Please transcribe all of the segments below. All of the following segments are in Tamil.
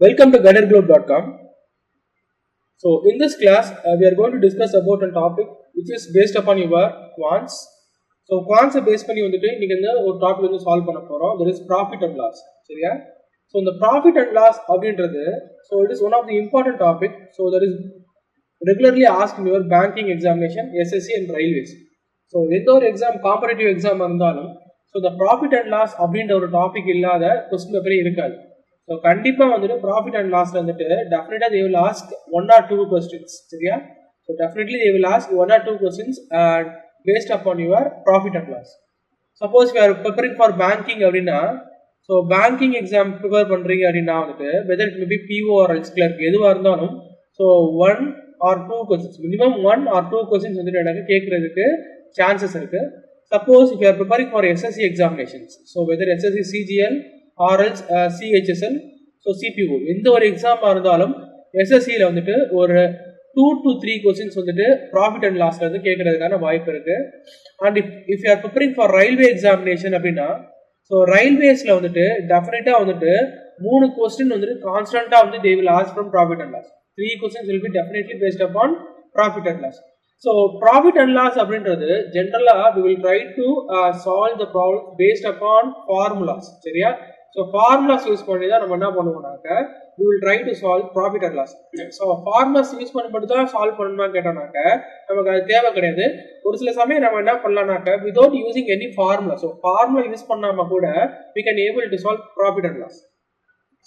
Welcome to GuiderGlobe.com. So in this class, we are going to discuss about a topic which is based upon your quants. So quants based பண்ணி வந்துட்டு இன்னைக்கு இந்த ஒரு டாபிக் வந்து சால்வ் பண்ண போறோம். That is profit and loss. சரியா? So இந்த profit and loss அப்படின்றது so it is one of the important topic. So that is regularly asked in your banking examination, SSC and railways. So எந்த ஒரு எக்ஸாம் காம்படிட்டிவ் எக்ஸாம் இருந்தாலும் so the profit and loss அப்படின்ற ஒரு டாபிக் இல்லாத क्वेश्चन பேப்பரே இருக்காது. So கண்டிப்பா வந்துட்டு profit and lossல வந்துட்டு definitely they will ask one or two questions. சரியா? So definitely they will ask one or two questions based upon your profit and loss. Suppose we are preparing for banking அப்படின்னா so banking exam prepare பண்றீங்க அப்படின்னா வந்துட்டு whether it may be PO or else clerk எதுவா இருந்தாலும் so one or two questions minimum one or two questions வந்துட்டு எனக்கு கேட்கறதுக்கு chances இருக்கு. Suppose if you are preparing for SSC examinations so whether SSC CGL or else CHSL so CPO எந்த ஒரு எக்ஸாமா இருந்தாலும் SSC ல வந்துட்டு ஒரு 2 to 3 questions வந்துட்டு profit and loss ல இருந்து கேட்கறதுக்கான வாய்ப்பு இருக்கு. And if you are preparing for railway examination அப்படின்னா so railways ல வந்துட்டு டெஃபினட்டா வந்துட்டு 3 question வந்துட்டு கான்ஸ்டன்ட்டா வந்து they will ask from profit and loss. 3 questions will be definitely based upon profit and loss. So profit and loss அப்படின்றது ஜெனரலா we will try to solve the problem based upon formulas. சரியா? So formulas யூஸ் பண்ணி தான் நம்ம என்ன பண்ணுவோம்னாக்க we will try to solve profit and loss. So formulas use பண்ணி மட்டும் தான் சால்வ் பண்ணணுமா கேட்டோம்னாக்க நமக்கு அது தேவை கிடையாது. ஒரு சில சமயம் நம்ம என்ன பண்ணலாம்னாக்க without using any formula. So formula use பண்ணாம கூட we can able to solve profit and loss.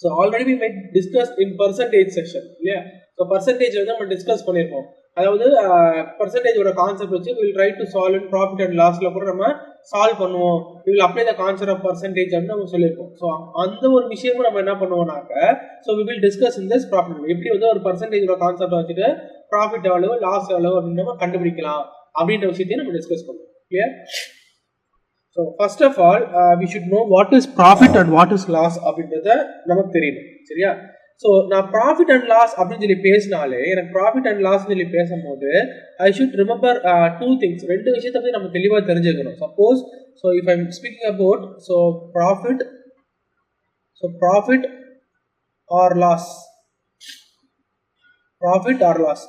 So already we might discuss in percentage section. இல்லையா? So percentage வந்து நம்ம டிஸ்கஸ் பண்ணிருப்போம். அதாவது பர்சன்டேஜோட கான்செப்ட் வச்சு we will try to solve in profit and lossல கூட நம்ம சால்வ் பண்ணுவோம். we will apply the concept of percentage ன்னு நம்ம சொல்லிருப்போம். சோ அந்த ஒரு விஷயமும் நம்ம என்ன பண்ணுவோம்னாக்க so we will discuss in this profit. எப்படி வந்து ஒரு பர்சன்டேஜோட கான்செப்ட் வச்சுட்டு ப்ராஃபிட் எவ்வளவு லாஸ் எவ்வளவு அப்படின்னு நம்ம கண்டுபிடிக்கலாம் அப்படின்ற விஷயத்தையும் நம்ம டிஸ்கஸ் பண்ணுவோம். Clear? So first of all we should know what is profit and what is loss அப்படின்றத நமக்கு தெரியணும். சரியா? So நான் profit and loss அப்படின்னு சொல்லி பேசினாலே எனக்கு profit and loss சொல்லி பேசும்போது I should remember two things. ரெண்டு விஷயத்தை பத்தி நம்ம தெளிவா தெரிஞ்சுக்கணும். Suppose so if I'm speaking about so profit or loss. Profit or loss.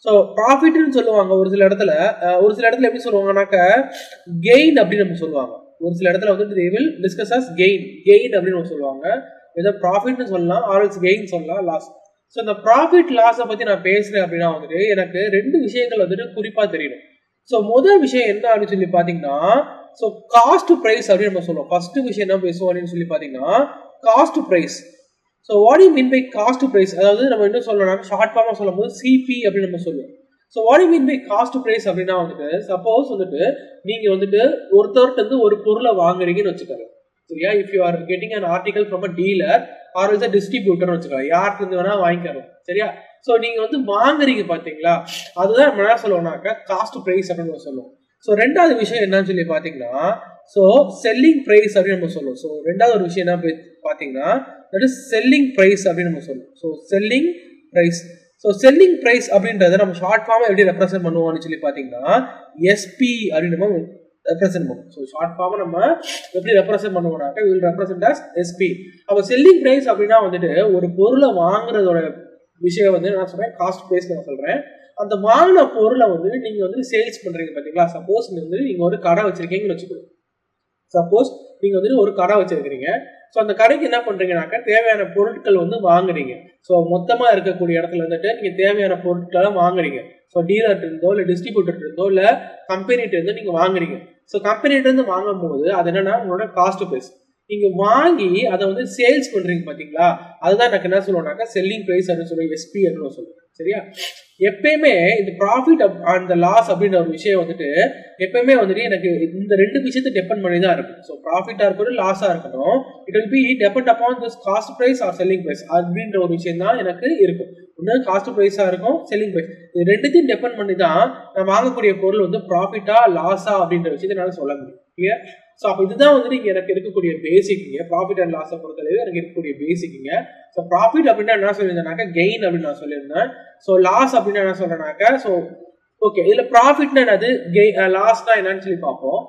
So profit ன்னு சொல்லுவாங்க ஒரு சில இடத்துல எப்படி சொல்லுவாங்கனாக்க gain அப்படின்னு நம்ம சொல்லுவாங்க. ஒரு சில இடத்துல வந்து they will discuss as gain அப்படின்னு சொல்லுவாங்க. இதை ப்ராஃபிட்னு சொல்லலாம் or else gain சொல்லலாம் loss. ஸோ இந்த ப்ராஃபிட் லாஸை பற்றி நான் பேசுகிறேன் அப்படின்னா வந்துட்டு எனக்கு ரெண்டு விஷயங்கள் வந்துட்டு குறிப்பாக தெரியணும். ஸோ முதல் விஷயம் என்ன அப்படின்னு சொல்லி பார்த்தீங்கன்னா ஸோ காஸ்ட் ப்ரைஸ் அப்படின்னு நம்ம சொல்லுவோம். ஃபர்ஸ்ட் விஷயம் என்ன பேசுவோம் அப்படின்னு சொல்லி பார்த்தீங்கன்னா cost price. So what you mean by cost price, அதாவது நம்ம என்ன சொல்லலாம் ஷார்ட் ஃபார்மாக சொல்லும் போது சிபி அப்படின்னு நம்ம சொல்லுவோம். So what you mean by cost price அப்படின்னா வந்துட்டு சப்போஸ் வந்துட்டு நீங்கள் வந்துட்டு ஒருத்தர்கிட்ட இருந்து ஒரு பொருளை வாங்குறீங்கன்னு வச்சுக்கோங்க. சரியா? if you are getting an article from a dealer or as a distributor வச்சுக்கலாம், யார்கிட்ட இருந்து வேணா வாங்கிக்கலாம். சரியா? ஸோ நீங்க வந்து வாங்குறீங்க பாத்தீங்களா, அதுதான் நம்ம என்ன சொல்லுவோம்னாக்க காஸ்ட் பிரைஸ் அப்படின்னு சொல்லுவோம். ஸோ ரெண்டாவது விஷயம் என்னன்னு சொல்லி பாத்தீங்கன்னா ஸோ செல்லிங் பிரைஸ் அப்படின்னு நம்ம சொல்லுவோம். ஸோ ரெண்டாவது ஒரு விஷயம் என்ன பாத்தீங்கன்னா தட் இஸ் செல்லிங் பிரைஸ் அப்படின்னு நம்ம சொல்லுவோம். So selling price. So selling price அப்படின்றத நம்ம ஷார்ட் ஃபார்மா எப்படி ரெப்ரசென்ட் பண்ணுவோம்னு சொல்லி பாத்தீங்கன்னா எஸ்பி அப்படின்னு நம்ம ரெப்ரசென்ட் பண்ணுவோம். ஸோ ஷார்ட் ஃபார்மா நம்ம எப்படி ரெப்ரசென்ட் பண்ணுவோம்னாக்க we will represent as SP. அப்போ செல்லிங் பிரைஸ் அப்படின்னா வந்துட்டு ஒரு பொருளை வாங்குறதோட விஷயம் வந்து நான் சொல்றேன் காஸ்ட் பிரைஸ் நான் சொல்றேன். அந்த வாங்கின பொருளை வந்து நீங்க வந்து சேல்ஸ் பண்றீங்க பாத்தீங்களா. சப்போஸ் நீங்க ஒரு கடை வச்சிருக்கீங்கன்னு வச்சுக்கோங்க. சப்போஸ் நீங்க வந்து ஒரு கடை வச்சிருக்கீங்க. ஸோ அந்த கடைக்கு என்ன பண்றீங்கன்னாக்கா தேவையான பொருட்கள் வந்து வாங்குறீங்க. ஸோ மொத்தமா இருக்கக்கூடிய இடத்துல வந்துட்டு நீங்க தேவையான பொருட்களை வாங்குறீங்க. ஸோ டீலர் இருந்தோ இல்லை டிஸ்ட்ரிபியூட்டர் இருந்தோ இல்லை கம்பெனிட்டு இருந்தோ நீங்க வாங்குறீங்க. ஸோ கம்பெனிட்டு இருந்து வாங்கும் போது அது என்னன்னா உங்களோட காஸ்ட் பிரைஸ். நீங்க வாங்கி அதை வந்து சேல்ஸ் பண்றீங்க பாத்தீங்களா, அதுதான் எனக்கு என்ன சொல்லுவோம்னாக்கா செல்லிங் பிரைஸ் அப்படின்னு சொல்லுவோம், எஸ்பி அப்படின்னு சொல்லுவோம். சரியா? எப்பயுமே இந்த ப்ராஃபிட் அண்ட் லாஸ் அப்படின்ற ஒரு விஷயம் வந்துட்டு எப்பயுமே வந்துட்டு எனக்கு இந்த ரெண்டு விஷயத்தை டிபெண்ட் பண்ணி தான் இருக்கும். ஸோ ப்ராஃபிட்டா இருக்கட்டும் லாஸா இருக்கட்டும் it will be depend upon this cost price or selling price அப்படின்ற ஒரு விஷயம் தான் எனக்கு இருக்கும். ஒன்று காஸ்ட் பிரைஸா இருக்கும், செல்லிங் பிரைஸ். இது ரெண்டுத்தையும் டிபெண்ட் பண்ணி தான் நான் வாங்கக்கூடிய பொருள் வந்து ப்ராஃபிட்டா லாஸா அப்படின்ற விஷயத்தை என்னால் சொல்ல முடியும். கிளியர்? ஸோ அப்போ இதுதான் வந்து நீங்க எனக்கு இருக்கக்கூடிய பேசிக்குங்க. ப்ராஃபிட் அண்ட் லாஸை பொறுத்தளவு எனக்கு இருக்கக்கூடிய பேசிக்குங்க. ஸோ ப்ராஃபிட் அப்படின்னா என்ன சொல்லியிருந்தேனாக்கா கெயின் அப்படின்னு நான் சொல்லியிருந்தேன். ஸோ லாஸ் அப்படின்னா என்ன சொல்றேன்னாக்கா ஸோ ஓகே இதுல ப்ராஃபிட்னா என்னது லாஸ்னா என்னன்னு சொல்லி பார்ப்போம்.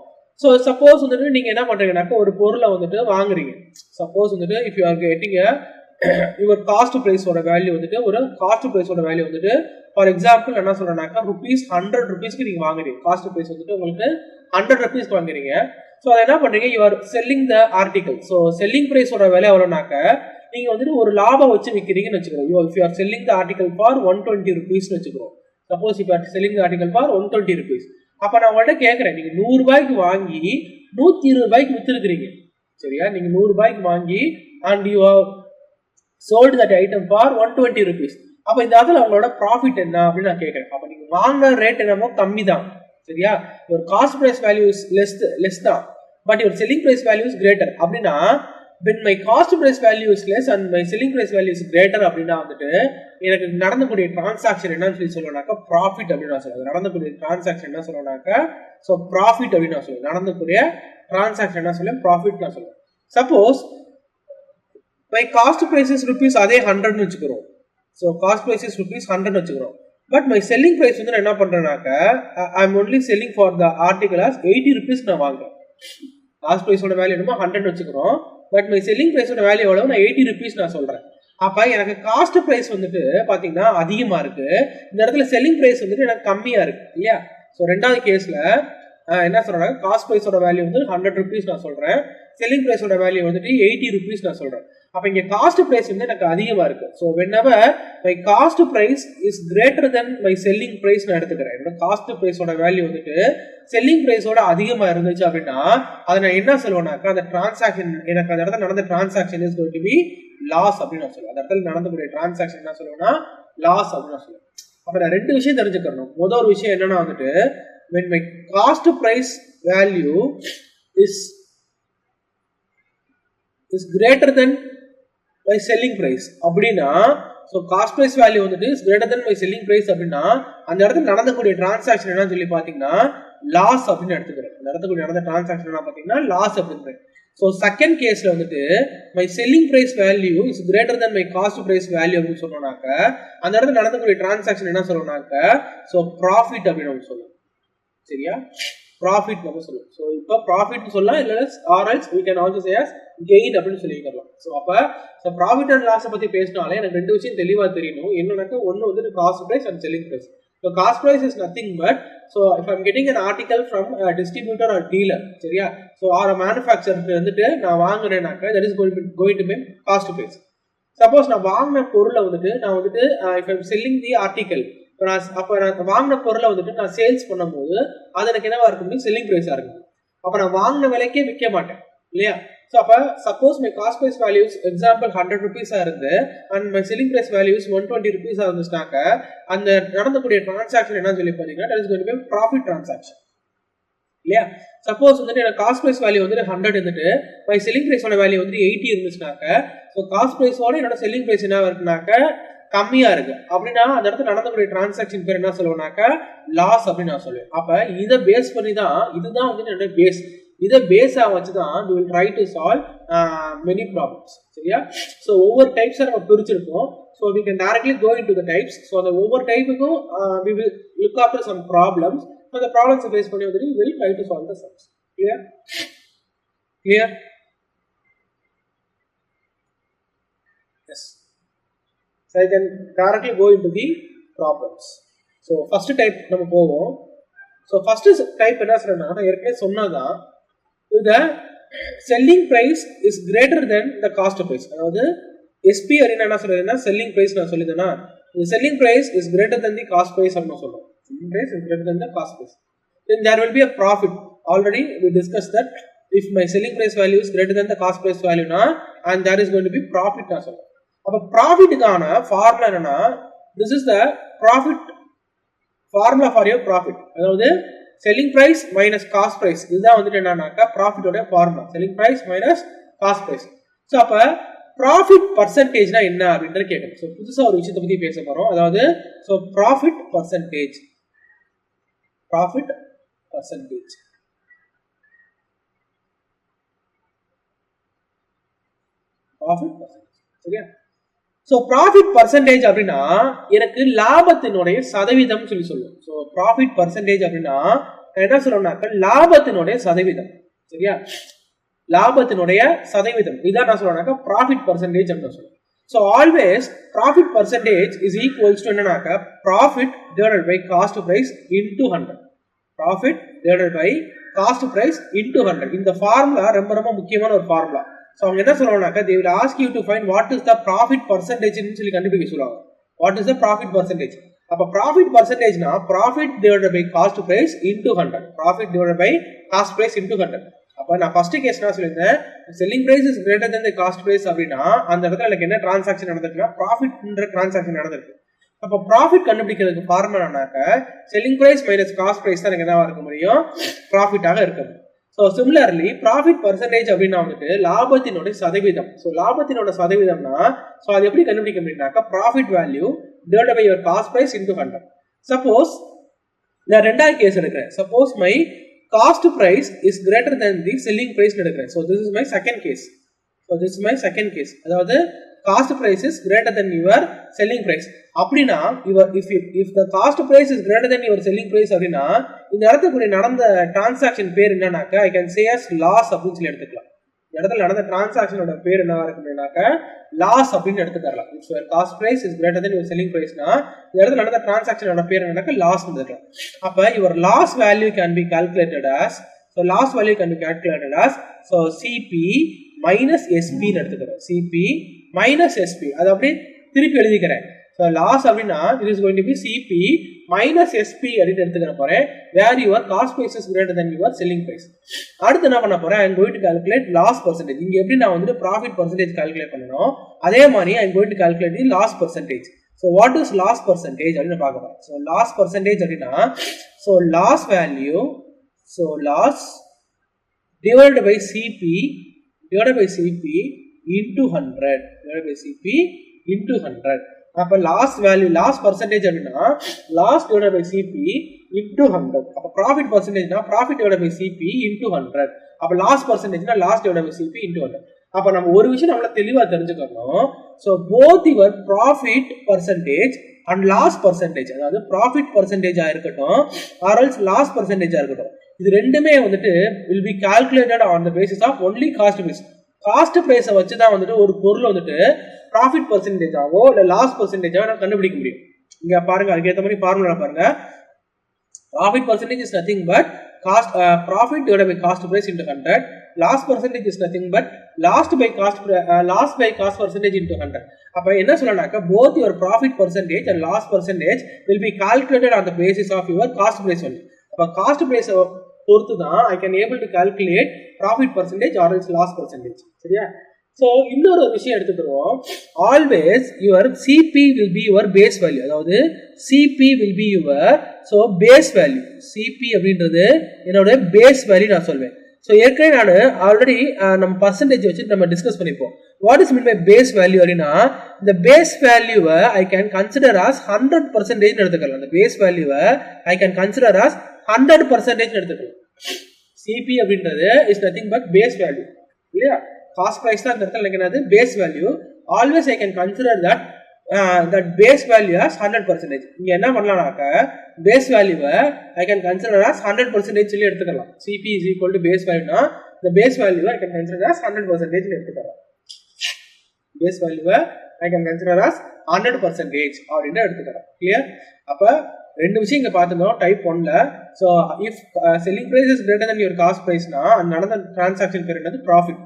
ஸோ சப்போஸ் வந்துட்டு நீங்க என்ன பண்றீங்கன்னாக்கா ஒரு பொருளை வந்துட்டு வாங்குறீங்க. சப்போஸ் வந்துட்டு if you are getting your cost பிரைஸோட வேல்யூ வந்துட்டு ஒரு காஸ்ட் பிரைஸோட வேல்யூ வந்துட்டு ஃபார் எக்ஸாம்பிள் என்ன சொல்றேன்னாக்கா ₹100 நீங்க வாங்குறீங்க. காஸ்ட் பிரைஸ் வந்துட்டு உங்களுக்கு ₹100 வாங்குறீங்க. ஸோ அதை என்ன பண்றீங்க, you are selling the article. So selling பிரைஸோட விலை எவ்வளோனாக்க நீங்க வந்துட்டு ஒரு லாபம் வச்சு விற்கிறீங்கன்னு வச்சுக்கிறோம். If you are selling the article for ₹120 வச்சுக்கிறோம். சப்போஸ் இப்போ செல்லிங் த ஆர்டிகல் ஃபார் ₹120. அப்ப நான் உங்கள்கிட்ட கேட்கறேன், நீங்க ₹100 வாங்கி ₹120 வித்துருக்கிறீங்க. சரியா? நீங்க ₹100 வாங்கி and you sold that item for ₹120. அப்ப இந்த இடத்துல அவங்களோட ப்ராஃபிட் என்ன அப்படின்னு நான் கேட்கறேன். அப்ப நீங்க வாங்குற ரேட் என்னமோ கம்மி தான். சரியா? your cost price value is less தான், but your selling price value is greater. அப்படின்னா when my cost price value is less and my selling price value is greater அப்படின்னா வந்துட்டு எனக்கு நடந்தக்கூடிய டிரான்சாக்ஷன் என்னன்னு சொல்லுவானாக்கா ப்ராஃபிட் அப்படின்னு நான் சொல்லுவேன். நடந்தக்கூடிய டிரான்சாக்ஷன் என்ன சொல்லுவானாக்கா ஸோ ப்ராஃபிட் அப்படின்னு நான் சொல்லுவேன். நடந்தக்கூடிய டிரான்சாக்ஷன் என்ன சொல்லுவேன், ப்ராஃபிட் நான் சொல்லுவேன். Suppose my cost price is rupees அதே 100 வச்சுக்கிறோம். ஸோ காஸ்ட் பிரைஸ் இஸ் ₹100 வச்சுக்கிறோம். பட் மை செல்லிங் பிரைஸ் வந்து நான் என்ன பண்றேன்னாக்க I am only selling for the article as ₹80 நான் வாங்குறேன். காஸ்ட் பிரைஸோட வேல்யூ என்னமோ 100 வச்சுக்கிறோம். பட் மை செல்லிங் பிரைஸோட வேல்யூ எவ்வளவு, நான் ₹80 நான் சொல்றேன். அப்ப எனக்கு காஸ்ட் பிரைஸ் வந்துட்டு பாத்தீங்கன்னா அதிகமா இருக்கு, இந்த இடத்துல செல்லிங் பிரைஸ் வந்துட்டு எனக்கு கம்மியா இருக்கு இல்லையா? ஸோ ரெண்டாவது கேஸ்ல என்ன சொல்றேன், காஸ்ட் பிரைஸோட வேல்யூ வந்து ₹100 நான் சொல்றேன், செல்லிங் பிரைஸோட வேல்யூ வந்துட்டு ₹80 நான் சொல்றேன். அப்ப இங்க காஸ்ட் பிரைஸ் வந்து எனக்கு அதிகமா இருக்கு. So whenever my cost price is greater than my selling price நான் எடுத்துக்கிறேன். என்னோட காஸ்ட் பிரைஸோட வேல்யூ வந்துட்டு செல்லிங் பிரைஸோட அதிகமா இருந்துச்சு அப்படின்னா அதை நான் என்ன சொல்லுவேன்னாக்கா அந்த டிரான்சாக்ஷன் எனக்கு அந்த இடத்துல நடந்த transaction is going to be loss அப்படின்னு நான் சொல்லுவேன். அந்த இடத்துல நடந்தக்கூடிய டிரான்சாக்ஷன் என்ன சொல்லுவேன்னா லாஸ் அப்படின்னு நான் சொல்லுவேன். அப்ப நான் ரெண்டு விஷயம் தெரிஞ்சுக்கணும். முதல் ஒரு விஷயம் என்னன்னா வந்துட்டு when my cost price value is greater than my selling price அப்படின்னா ஸோ காஸ்ட் பிரைஸ் வேல்யூ வந்துட்டு is greater than my selling price அப்படின்னா அந்த இடத்துல நடந்தக்கூடிய டிரான்சாக்ஷன் என்னன்னு சொல்லி பாத்தீங்கன்னா லாஸ் அப்படின்னு எடுத்துக்கிறேன். அந்த இடத்துல நடந்த டிரான்சாக்ஷன் என்ன பாத்தீங்கன்னா லாஸ் அப்படின்றேன். ஸோ செகண்ட் கேஸ்ல வந்துட்டு my selling price value is greater than my cost price value அப்படின்னு சொன்னோம்னாக்க அந்த இடத்துல நடந்தக்கூடிய டிரான்சாக்ஷன் என்ன சொல்லணும்னாக்க ஸோ ப்ராஃபிட் அப்படின்னு நம்ம சொல்லுவோம். சரியா? ப்ராஃபிட் நம்ம சொல்லுவோம். ஸோ இப்போ ப்ராஃபிட் சொல்லலாம், இல்லை ஆர்எல்ஸ் we can also say as gain அப்படின்னு சொல்லிக்கலாம். ஸோ அப்போ ப்ராஃபிட் அண்ட் லாஸை பத்தி பேசினாலே எனக்கு ரெண்டு விஷயம் தெளிவா தெரியணும். என்னன்னாக்க ஒன்று வந்துட்டு cost price and selling price. So cost price is nothing but so if I'm getting an article from distributor or dealer, சரியா? ஸோ ஆர் மேனுஃபேக்சருக்கு வந்துட்டு நான் வாங்குறேன்னாக்க that is going to be cost price. Suppose நான் வாங்கின பொருளை வந்துட்டு நான் வந்துட்டு if I'm selling the article, அப்ப நான் வாங்கின பொருளை வந்துட்டு நான் சேல்ஸ் பண்ணும்போது அது எனக்கு என்னவா இருக்கும், செல்லிங் பிரைஸா இருக்கும். அப்ப நான் வாங்கின விலைக்கே விற்க மாட்டேன் இல்லையா? ஸோ அப்ப suppose my cost price values example ₹100 இருந்து and my selling price values ₹120 இருந்துச்சுனாக்க அந்த நடந்தக்கூடிய டிரான்சாக்ஷன் என்ன சொல்லி பாத்தீங்கன்னா that is going to be profit transaction இல்லையா? சப்போஸ் வந்துட்டு எனக்கு காஸ்ட் பிரைஸ் வேல்யூ வந்துட்டு 100 இருந்துட்டு மை செல்லிங் பிரைஸோட வேல்யூ வந்து 80 இருந்துச்சுனாக்க ஸோ காஸ்ட் பிரைஸோட என்னோட செல்லிங் பிரைஸ் என்ன இருக்குனாக்க கம்மியா இருக்கு அப்படின்னா அந்த இடத்துல நடந்தக்கூடிய டிரான்சாக்ஷன் பேர் என்ன சொல்லுவேன்னாக்க லாஸ் அப்படின்னு நான் சொல்லுவேன். அப்ப இதை பேஸ் பண்ணி தான் இதுதான் வந்து என்னோட பேஸ். இதை பேஸா வச்சுதான் we will try to solve many problems. சரியா? ஸோ ஒவ்வொரு டைப்ஸை நம்ம பிரிச்சிருக்கோம். So we can directly go into the types. So அந்த ஒவ்வொரு டைப்புக்கும் we will look after some problems. So அந்த ப்ராப்ளம்ஸை பேஸ் பண்ணி வந்துட்டு we will try to solve the sums. Clear? Clear? Yes. So I can directly go into the problems. So first type நம்ம போவோம். So first type என்ன சொல்றேன்னா நான் ஏற்கனவே சொன்னதான் the selling price is greater than the cost price. அதாவது SP என்ன சொல்றதுன்னா selling price நான் சொல்லிதேனா the selling price is greater than the cost price அப்படி சொல்றோம். Selling price is greater than the cost price. Then there will be a profit. Already we discussed that if my selling price value is greater than the cost price value na and there is going to be profit நான் சொல்றோம். அப்ப ப்ராஃபிட்டுக்கான ஃபார்முலா என்னன்னா this is the profit formula for your profit. அதாவது selling price minus cost price இதுதான் வந்துட்டு என்னன்னாக்கா ப்ராஃபிட்டோட formula. selling price minus cost price. So அப்ப ப்ராஃபிட் பர்சன்டேஜ்னா என்ன அப்படின்றத கேட்கணும். ஸோ புதுசா ஒரு விஷயத்தை பத்தி பேச போறோம். அதாவது ஸோ ப்ராஃபிட் பர்சன்டேஜ் சரியா? ஸோ ப்ராஃபிட் பர்சன்டேஜ் அப்படின்னா எனக்கு லாபத்தினுடைய சதவீதம் சொல்லி சொல்லுவோம். ஸோ ப்ராஃபிட் பர்சன்டேஜ் அப்படின்னா என்ன சொல்றோம்னாக்க லாபத்தினுடைய சதவீதம். சரியா? லாபத்தினுடைய சதவீதம் இதான் நான் சொல்றேன்னாக்கா ப்ராஃபிட் பர்சன்டேஜ் அப்படின்னு சொல்லுவேன். So always profit percentage is equals to என்னன்னாக்க profit divided by cost price into 100. Profit divided by cost price into 100. இந்த ஃபார்முலா ரொம்ப முக்கியமான ஒரு ஃபார்முலா. ஸோ அவங்க என்ன சொல்லுவாங்கனாக்கா they will ask you to find what is the profit percentage ன்னு சொல்லி கண்டுபிடிக்க சொல்லுவாங்க. What is the profit percentage? அப்ப profit percentage னா profit divided by cost price into 100. Profit divided by cost price into 100. அப்ப நான் ஃபர்ஸ்ட் கேஸ் என்ன சொல்லியிருந்தேன், selling price is greater than the cost price அப்படின்னா அந்த இடத்துல எனக்கு என்ன டிரான்சாக்ஷன் நடந்திருக்குன்னா ப்ராஃபிட்ன்ற டிரான்சாக்ஷன் நடந்திருக்கு. அப்ப ப்ராஃபிட் கண்டுபிடிக்கிறதுக்கு ஃபார்முலானாக்க selling price minus cost price தான் எனக்கு என்னவா இருக்க முடியும், ப்ராஃபிட்டாக இருக்க முடியும். ஸோ சிமிலர்லி ப்ராஃபிட் பர்சன்டேஜ் அப்படின்னா வந்துட்டு லாபத்தினோட சதவீதம். ஸோ லாபத்தினோட சதவீதம்னா ஸோ அது எப்படி கண்டுபிடிக்க முடியும்னாக்கா profit value divided by your cost price into 100. Suppose நான் ரெண்டாவது கேஸ் எடுக்கிறேன், suppose my cost price is greater than the selling price எடுக்கிறேன். So this is my second case. அதாவது cost price is greater than your selling price. அப்படின்னா if the cost price is greater than your selling price அப்படின்னா இந்த இடத்துக்குரிய நடந்த டிரான்சாக்ஷன் பேர் என்னன்னாக்கா I can say as loss அப்படின்னு சொல்லி எடுத்துக்கலாம். இந்த இடத்துல நடந்த டிரான்சாக்ஷனோட பேர் என்னவா இருக்குன்னாக்கா லாஸ் அப்படின்னு எடுத்துக்கலாம். if your cost price is greater than your selling price னா இந்த இடத்துல நடந்த டிரான்சாக்ஷனோட பேர் என்னன்னாக்கா லாஸ் எடுத்துக்கலாம். அப்ப your loss value can be calculated as so CP minus SP ன்னு எடுத்துக்கிறேன். CP minus SP அது அப்படியே திருப்பி எழுதிக்கிறேன். So loss அப்படின்னா it is going to be CP minus SP அப்படின்னு எடுத்துக்கிற போறேன், where your cost price is greater than your selling price. அடுத்து என்ன பண்ண போறேன், I am going to calculate loss percentage. இங்க எப்படி நான் வந்து profit percentage calculate பண்ணனும் அதே மாதிரி I am going to calculate the loss percentage. So what is loss percentage அப்படின்னு பார்க்க போறோம். So loss percentage அப்படின்னா so loss value, so loss divided by CP into 100 divided by CP into 100. அப்ப லாஸ் வேல்யூ லாஸ் பர்சன்டேஜ் அப்படின்னா loss divided by CP into 100. அப்ப ப்ராஃபிட் பர்சன்டேஜ்னா profit divided by CP into 100. அப்ப லாஸ் பர்சன்டேஜ்னா loss divided by CP into 100. அப்ப நம்ம ஒரு விஷயம் நம்மள தெளிவா தெரிஞ்சுக்கணும். So both your profit percentage and loss percentage, அதாவது ப்ராஃபிட் பர்சன்டேஜா இருக்கட்டும் ஆர் எல்ஸ் லாஸ் பர்சன்டேஜா இருக்கட்டும், இது ரெண்டுமே வந்துட்டு will be calculated on the basis of only cost price. Cost பிரைஸை வச்சு தான் வந்துட்டு ஒரு பொருள் வந்துட்டு ப்ராஃபிட் பர்சன்டேஜாவோ இல்லை லாஸ் பர்சன்டேஜாவோ நான் கண்டுபிடிக்க முடியும். இங்க பாருங்க, அதுக்கேற்ற மாதிரி ஃபார்முலா பாருங்க. Profit percentage is nothing but cost profit divided by cost price into 100. Loss percentage is nothing but loss by cost percentage into 100. அப்ப என்ன சொல்லலாம்னாக்கா both your profit percentage and loss percentage will be calculated on the basis of your cost price only. அப்ப காஸ்ட் பிரைஸ் பொறுத்து தான் I can able to calculate profit percentage or else loss percentage. சரியா? So இன்னொரு விஷயம் எடுத்துக்கிறோம், always your CP will be your base value. அதாவது CP will be your so base value. CP அப்படின்றது என்னோட பேஸ் வேல்யூ நான் சொல்வேன். ஸோ ஏற்கனவே நான் ஆல்ரெடி நம்ம பர்சன்டேஜ் வச்சு நம்ம டிஸ்கஸ் பண்ணிப்போம். What is mean by base value அப்படின்னா இந்த பேஸ் வேல்யூவை ஐ கேன் கன்சிடர் ஆஸ் 100% எடுத்துக்கலாம். அந்த பேஸ் வேல்யூவை ஐ கேன் கன்சிடர் ஆஸ் 100% எடுத்துக்கலாம். சிபி அப்படின்றது is nothing but base value இல்லையா? காஸ்ட் பிரைஸ் தான் இந்த இடத்துல எனக்கு என்னது base value. Always I can consider that base value as 100%. இங்க என்ன பண்ணலாம்னாக்க பேஸ் வேல்யூவை ஐ கேன் கன்சிடர் ஆஸ் 100% சொல்லி எடுத்துக்கலாம். CP is equal to base வேல்யூனா இந்த பேஸ் வேல்யூவை ஐ கேன் கன்சிடர் ஆஸ் 100% எடுத்துக்கலாம். பேஸ் வேல்யூவை ஐ கேன் கன்சிடர் ஆஸ் 100% அப்படின்னு எடுத்துக்கலாம். கிளியர்? அப்ப ரெண்டு விஷயம் இங்க பார்த்துக்கணும் டைப் 1ல. So if selling price is greater than your cost பிரைஸ்னா அந்த நடந்த டிரான்சாக்ஷன் பேர் என்னது ப்ராஃபிட்.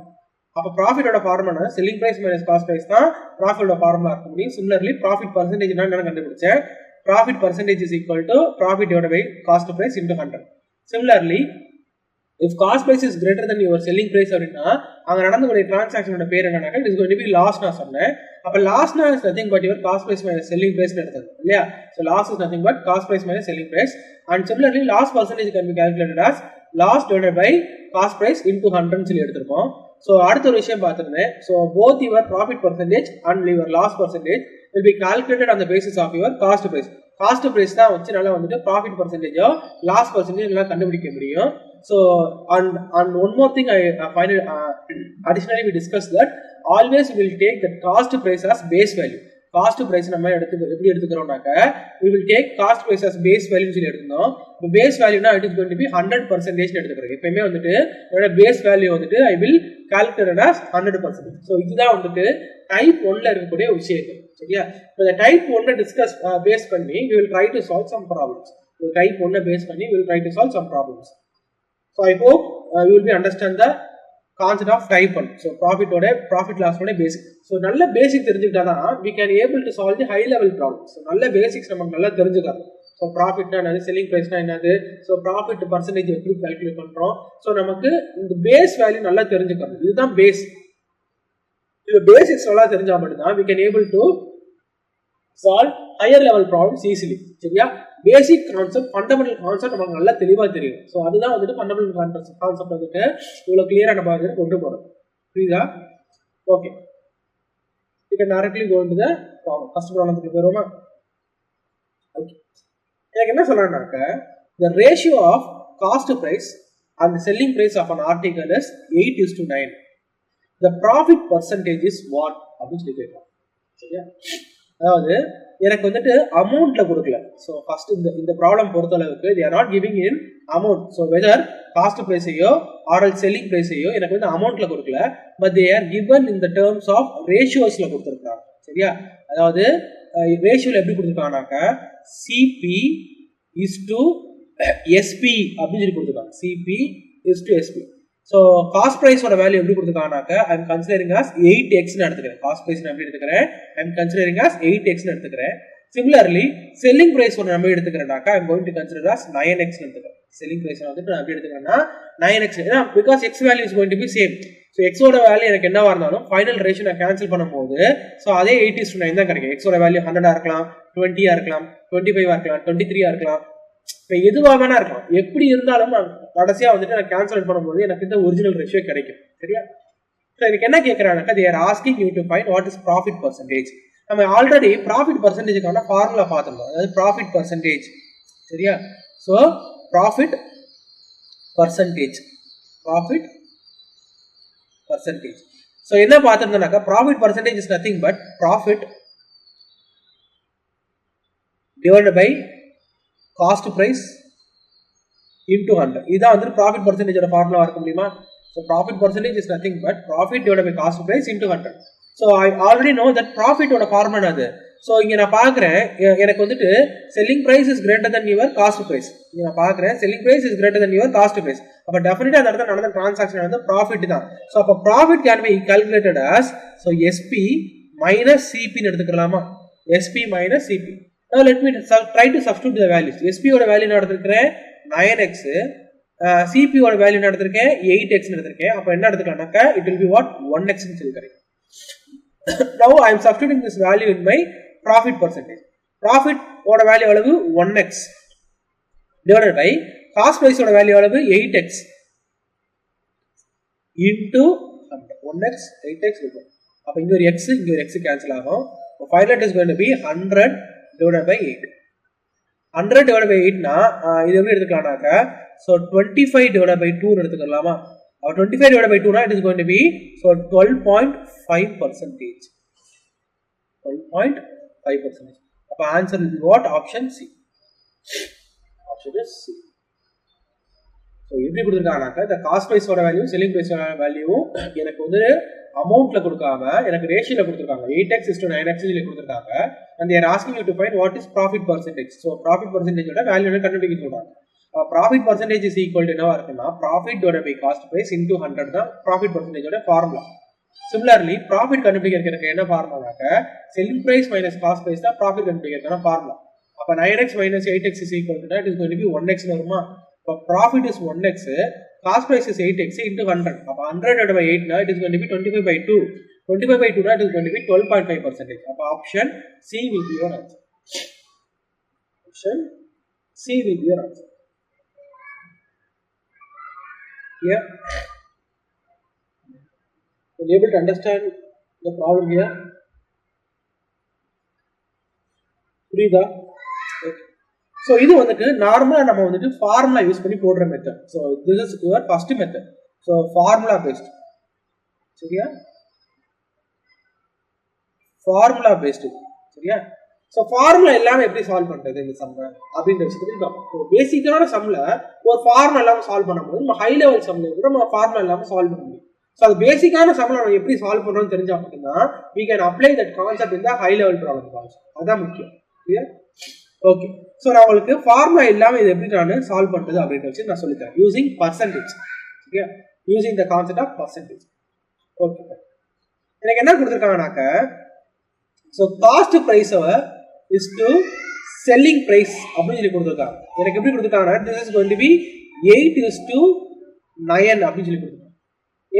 அப்போ ப்ராஃபிட்டோட formula selling price minus cost price தான் ப்ராஃபிட்டோட ஃபார்முலா இருக்க முடியும். சிமிலர்லி ப்ராஃபிட் பர்சன்டேஜ் என்ன கண்டுபிடிச்சேன், profit percentage is equal to profit divided by cost price into 100. Similarly if cost price is greater than your selling price அப்படின்னா அங்க நடந்தக்கூடிய டிரான்சாக்ஷனோட பேர் என்னன்னாக்கா it is going to be loss நான் சொன்னேன். அப்ப loss na is nothing but your cost price minus selling price னு எடுத்தது இல்லையா? so loss is nothing but cost price minus selling price, and similarly loss percentage can be calculated as loss divided by cost price into 100 னு சொல்லி எடுத்துறோம். so அடுத்த ஒரு விஷயம் பார்த்திருந்தேன். so both your profit percentage and your loss percentage will be calculated on the basis of your cost price. cost price தான் வச்சு நல்லா வந்துட்டு profit percentage ஓ loss percentage எல்லாம் கண்டுபிடிக்க முடியும். so and one more thing I additionally we discussed that always we will take the cost price as base value. Cost price நம்ம எப்படி எடுத்துக்கிறோம்னாக்க we will take cost price as base value சொல்லி எடுத்துக்கணும். இப்போ base வேல்யூனா it is going to be 100% எடுத்துக்கிறேன். எப்பவுமே வந்துட்டு என்னோட பேஸ் வேல்யூ வந்துட்டு I will calculate as 100%. ஸோ இதுதான் வந்துட்டு டைப் 1ல இருக்கக்கூடிய விஷயங்கள். சரியா? இப்போ இந்த டைப் 1 டிஸ்கஸ் பேஸ் பண்ணி we will try to solve some problems. Type 1 base பண்ணி we will try to solve some problems. So I hope you will be understand the concept of type 1. So profit loss ஓட basic. So நல்ல basic தெரிஞ்சுக்கிட்டாதான் we can able to solve the high level problems. So நல்ல basics நமக்கு நல்லா தெரிஞ்சுக்கணும். So profit னா என்னது, selling price னா என்னது, so profit percentage எப்படி calculate பண்றோம், so நமக்கு இந்த base value நல்லா தெரிஞ்சுக்கணும். இதுதான் base. இந்த basics நல்லா தெரிஞ்சா மட்டும் தான் we can able to solve higher level problems easily. சரியா? பேசிக் கான்செப்ட், ஃபண்டமெண்டல் கான்செப்ட் நமக்கு நல்லா தெளிவா தெரியும். ஸோ அதுதான் வந்துட்டு ஃபண்டமெண்டல் கான்செப்ட் வந்துட்டு இவ்வளவு கிளியரா நம்ம வந்துட்டு கொண்டு போறோம். புரியுதா? Okay, you can directly go into the problem. First ப்ராப்ளத்துக்கு போறோமா? ஓகே, எனக்கு என்ன சொல்றாங்கனாக்க the ratio of cost price and selling price of an article is 8:9. the profit percentage is what அப்படின்னு சொல்லி கேட்கலாம். சரியா? அதாவது எனக்கு வந்துட்டு அமௌண்ட்ல கொடுக்கல. ஸோ ஃபர்ஸ்ட் இந்த ப்ராப்ளம் பொறுத்த அளவுக்கு they are not giving in amount. So whether cost பிரைஸையோ ஆர் செல்லிங் பிரைஸையோ எனக்கு வந்து அமௌண்ட்ல கொடுக்கல, but they are given in the terms of ratiosல கொடுத்துருக்காங்க. சரியா? அதாவது ரேஷியோல எப்படி கொடுத்துருக்காங்கனாக்க சிபி இஸ் டு எஸ்பி அப்படின்னு சொல்லி கொடுத்துருக்காங்க. CP is to SP. So cost பிரைஸோட வேல்யூ எப்படி கொடுத்துருக்காங்கனாக்க ஐம் கன்சிடரிங் ஆஸ் 8x எடுத்துக்கிறேன். காஸ்ட் பிரைஸ் நான் எப்படி எடுத்துக்கிறேன், ஐம் கன்சிடரிங் ஆஸ் 8x எடுத்துக்கிறேன். சிமிலர்லி செல்லிங் பிரைஸ் ஒன்று நம்ம எடுத்துக்கிறேன்னாக்கா I'm going to consider as 9x எடுத்துக்கிறேன். செல்லிங் பிரைஸ் வந்துட்டு நான் எப்படி எடுத்துக்கிறேன்னா 9x, ஏன்னா because X value is going to be same. So எக்ஸோட வேல்யூ எனக்கு என்னவா இருந்தாலும் ஃபைனல் ரேஷியோ நான் கேன்சல் பண்ணும்போது ஸோ அதே 8:9 தான் கிடைக்கும். எக்ஸோட வேல்யூ 100 இருக்கலாம், 20 இருக்கலாம், 25 இருக்கலாம், 23 இருக்கலாம், இப்போ எதுவாக வேணா இருக்கலாம். எப்படி இருந்தாலும் நான் கடைசியா வந்துட்டு நான் கேன்சல் பண்ணும்போது எனக்கு இந்த ஒரிஜினல் ரேஷியோ கிடைக்கும். சரியா? ஸோ எனக்கு என்ன கேட்கறாங்கக்கா, they are asking you to find what is profit percentage. நம்ம ஆல்ரெடி ப்ராஃபிட் பர்சன்டேஜுக்கான ஃபார்முலா பார்த்துருந்தோம், அதாவது ப்ராஃபிட் பர்சன்டேஜ். சரியா? So profit percentage, profit percentage. So என்ன பார்த்துருந்தோம்னாக்கா profit percentage is nothing but profit divided by cost price into 100. இதுதான் வந்து ப்ராஃபிட் பர்சன்டேஜோட ஃபார்முலா இருக்க முடியுமா? So profit percentage is nothing but profit divided by cost price into 100. So I already know that ப்ராஃபிட்டோட ஃபார்முலா அது. ஸோ இங்கே நான் பார்க்குறேன் எனக்கு வந்துட்டு selling price is greater than your cost price. இங்கே நான் பார்க்குறேன் selling price is greater than your cost price. அப்போ டெஃபினட்டாக அந்த இடத்துல நடந்த டிரான்சாக்ஷன் வந்து ப்ராஃபிட் தான். ஸோ அப்போ profit can be calculated as so SP minus சிபின்னு எடுத்துக்கலாமா? SP minus CP. Now let me try to substitute the values. SP ஓட வேல்யூ நான் எடுத்துக்கிறேன் 9x, CP ஓட வேல்யூ நான் எடுத்துக்கிறேன் 8x எடுத்துக்கிறேன். அப்ப என்ன எடுத்துக்கலாம்னாக்க it will be what 1x ன்னு சொல்லிக்கிறேன். Now I am substituting this value in my profit percentage. Profit ஓட வேல்யூ எவ்வளவு 1x divided by cost price ஓட வேல்யூ எவ்வளவு 8x into 1x 8x இருக்கும். அப்ப இங்க ஒரு x இங்க ஒரு x கேன்சல் ஆகும். Finally it is going to be 100 divided by 8. 100 divided by 8 னா இது எப்படி எடுத்துக்கலாம்னாக்க so 25 divided by 2 எடுத்துக்கலாமா? அப்ப 25 divided by 2 னா it is going to be so 12.5%. 12.5%. அப்ப answer will be what? Option C. Option is C. So எப்படி கொடுத்திருக்காங்கனாக்க the cost price ஓட வேல்யூ selling price ஓட வேல்யூ எனக்கு வந்து அமௌண்ட்ல கொடுக்காம எனக்கு ரேஷியோல கொடுத்திருக்காங்க. 8x is to 9x ல கொடுத்திருக்காங்க. and they are asking you to find what is profit percentage. so profit percentage ஓட வேல்யூ என்ன கண்டுபிடிக்க சொல்றாங்க. profit percentage is equal to என்னவா இருக்குன்னா profit divided by cost price into 100 தான் profit percentage ஓட ஃபார்முலா. similarly profit கண்டுபிடிக்கிறதுக்கு என்ன ஃபார்முலானாக்க selling price minus cost price தான் profit கண்டுபிடிக்கிறதுக்கான ஃபார்முலா. அப்ப 9x minus 8x is equal to that is going to be 1x வருமா? அப்ப profit is 1x, cost price is 8x into 100. அப்ப 100 divided by 8 now it is going to be 25 by 2. 25 by 2 now it is going to be 12.5%. அப்ப option C will be your answer. Option C will be your answer. Here, are you able to understand the problem here? புரியுதா? So இது வந்துட்டு நார்மலா நம்ம வந்துட்டு ஃபார்முலா யூஸ் பண்ணி போடுற method. So this is your first method. So formula based. சரியா? Formula based. சரியா? ஸோ ஃபார்முலா எல்லாமே எப்படி சால்வ் பண்றது இந்த சம்மை அப்படின்ற விஷயத்துக்கு பார்ப்போம். பேசிக்கான சம்ல ஒரு ஃபார்முலா இல்லாம சால்வ் பண்ணும்போது நம்ம ஹை லெவல் சம்ல கூட நம்ம ஃபார்முலா இல்லாம சால்வ் பண்ண முடியும். ஸோ அது பேசிக்கான சம்ல நம்ம எப்படி சால்வ் பண்றோம்னு தெரிஞ்சா மட்டும்னா we can apply that concept in the high level problem also. அதான் முக்கியம். சரியா? ஓகே. ஸோ நான் உங்களுக்கு ஃபார்முலா இல்லாம இது எப்படி நான் சால்வ் பண்றது அப்படின்ற விஷயம் நான் சொல்லித்தரேன் யூசிங் பர்சன்டேஜ். சரியா? Using the concept of percentage. Okay. எனக்கு என்ன கொடுத்துருக்காங்கனாக்க so cost price is to selling price அப்படின்னு சொல்லி கொடுத்துருக்காங்க. எனக்கு எப்படி கொடுத்துருக்காங்கன்னா this is going to be 8:9 அப்படின்னு சொல்லி கொடுத்துருக்காங்க.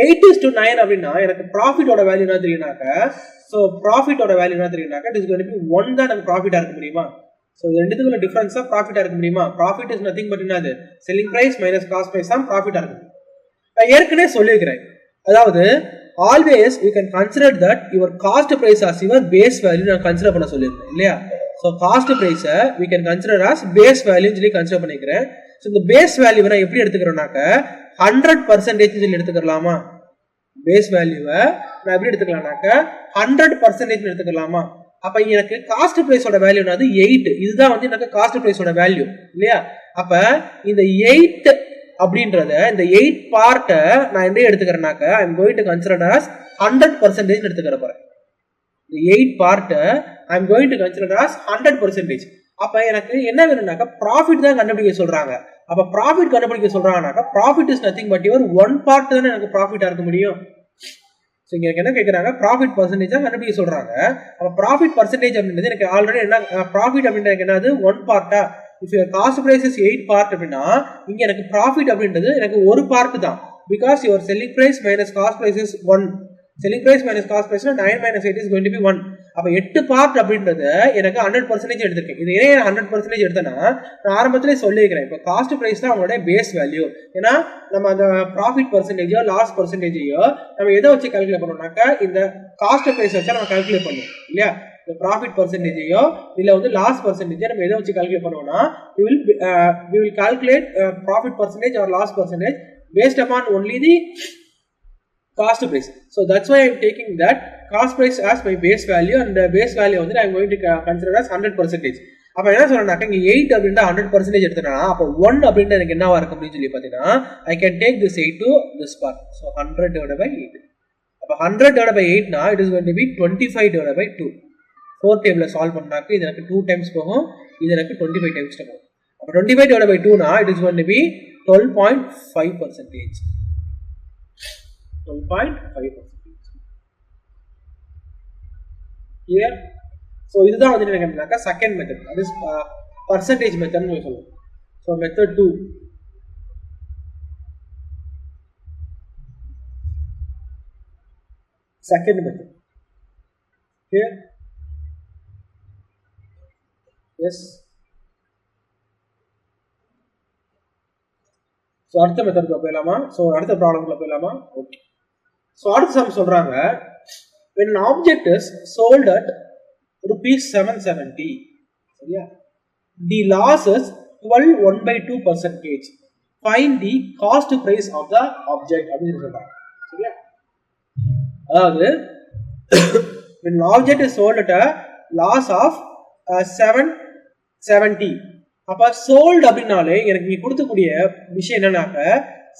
8:9 அப்படின்னா எனக்கு ப்ராஃபிட்டோட வேல்யூ என்ன தெரியும்னாக்க ஸோ ப்ராஃபிட்டோட வேல்யூ என்ன தெரியும்னாக்க it is going to be 1 தான் எனக்கு ப்ராஃபிட்டா இருக்க முடியுமா? ஸோ ரெண்டுத்துக்குள்ள டிஃபரன்ஸா ப்ராஃபிட்டா இருக்க முடியுமா? ப்ராஃபிட் இஸ் நத்திங் பட் என்னது selling price minus cost price தான் ப்ராஃபிட்டா இருக்கு. நான் ஏற்கனவே சொல்லியிருக்கிறேன், அதாவது always you can consider that your cost price as your base value நான் கன்சிடர் பண்ண சொல்லியிருக்கேன் இல்லையா? ஸோ காஸ்ட் பிரைஸை we can consider as base value சொல்லி கன்சிடர் பண்ணிக்கிறேன். ஸோ இந்த பேஸ் வேல்யூ நான் எப்படி எடுத்துக்கிறேன்னாக்க 100% சொல்லி எடுத்துக்கலாமா? பேஸ் வேல்யூவை நான் எப்படி எடுத்துக்கலாம்னாக்க 100% எடுத்துக்கலாமா? அப்ப எனக்கு காஸ்ட் பிரைஸோட வேல்யூ என்னது 8. இதுதான் வந்து எனக்கு காஸ்ட் பிரைஸோட வேல்யூ இல்லையா? அப்ப இந்த 8 அப்படின்றத இந்த 8 பார்ட்டை நான் என்ன எடுத்துக்கிறேன்னாக்க I am going to consider as 100% எடுத்துக்கிற போறேன். இந்த 8 பார்ட்டை I am going to consider as 100%. அப்ப எனக்கு என்ன வேணும்னாக்க ப்ராஃபிட் தான் கண்டுபிடிக்க சொல்றாங்க. அப்ப ப்ராஃபிட் கண்டுபிடிக்க சொல்றாங்கனாக்க profit is nothing but your 1 part தானே எனக்கு ப்ராஃபிட்டா இருக்க முடியும். ஸோ இங்க என்ன கேட்கறாங்க ப்ராஃபிட் பர்சன்டேஜ் தான் கண்டுபிடிக்க சொல்றாங்க. அப்ப ப்ராஃபிட் பர்சன்டேஜ் அப்படின்றது எனக்கு ஆல்ரெடி என்ன ப்ராஃபிட் அப்படின்றது என்னது 1 பார்ட்டா. if your cost price is 8 part அப்படின்னா இங்க எனக்கு ப்ராஃபிட் அப்படின்றது எனக்கு ஒரு பார்ட் தான். because your selling price minus cost price is 1. selling price minus cost price 9 minus 8 is going to be 1. அப்ப 8 பார்ட் அப்படின்றது எனக்கு 100% எடுத்திருக்கேன். இது ஏன் 100% எடுத்தேன்னா நான் ஆரம்பத்திலே சொல்லியிருக்கிறேன், இப்போ காஸ்ட் பிரைஸ் தான் அவங்களுடைய பேஸ் வேல்யூ. ஏன்னா நம்ம அந்த ப்ராஃபிட் பர்சன்டேஜோ லாஸ் பர்சன்டேஜையோ நம்ம எதை வச்சு கால்குலேட் பண்ணோம்னாக்கா இந்த காஸ்ட் பிரைஸ் வச்சா நம்ம கால்குலேட் பண்ணுவோம் இல்லையா? இந்த ப்ராஃபிட் பர்சன்டேஜையோ இல்ல வந்து லாஸ் பர்சன்டேஜோ நம்ம எதை வச்சு கால்குலேட் பண்ணுவோம்னா we will calculate profit percentage or loss percentage based upon only the cost price. So that's why I am taking that cost price as my base value and the base value வந்து I am going to consider as 100%. அப்ப என்ன சொல்றேன்னாக்க இங்க 8 அப்படின்னா 100% எடுத்தனா அப்ப 1 அப்படின்னா எனக்கு என்னவா இருக்கும் அப்படின்னு சொல்லி பாத்தீங்கன்னா I can take this 8 to this part. So 100 divided by 8. அப்ப 100 divided by 8 னா it is going to be 25 divided by 2. 4 டேபிள்ல சால்வ் பண்ணாக்க இது எனக்கு 2 டைம்ஸ் போகும், இது எனக்கு 25 டைம்ஸ் போகும். அப்ப 25 divided by 2 னா it is going to be 12.5%. 12.5%. Here, so இதுதான் வந்து எனக்கு என்னன்னாக்க second method, that is percentage method னு சொல்லுவோம். So method 2, second method. Here, yes. So அடுத்த மெத்தட்ல போயிடலாமா? ஸோ அடுத்த ப்ராப்ளம்ல போயிடலாமா? ஓகே. ஸோ அடுத்த சம் சொல்றாங்க, when an object is sold at rupees 770, சரியா? The loss is 12.1/2%. Find the cost price of the object அப்படின்னு சொல்றாங்க. சரியா? அதாவது when an object is sold at a loss of 770, அப்ப சோல்டு அப்படின்னாலே எனக்கு நீ கொடுக்கக்கூடிய விஷயம் என்னன்னாக்க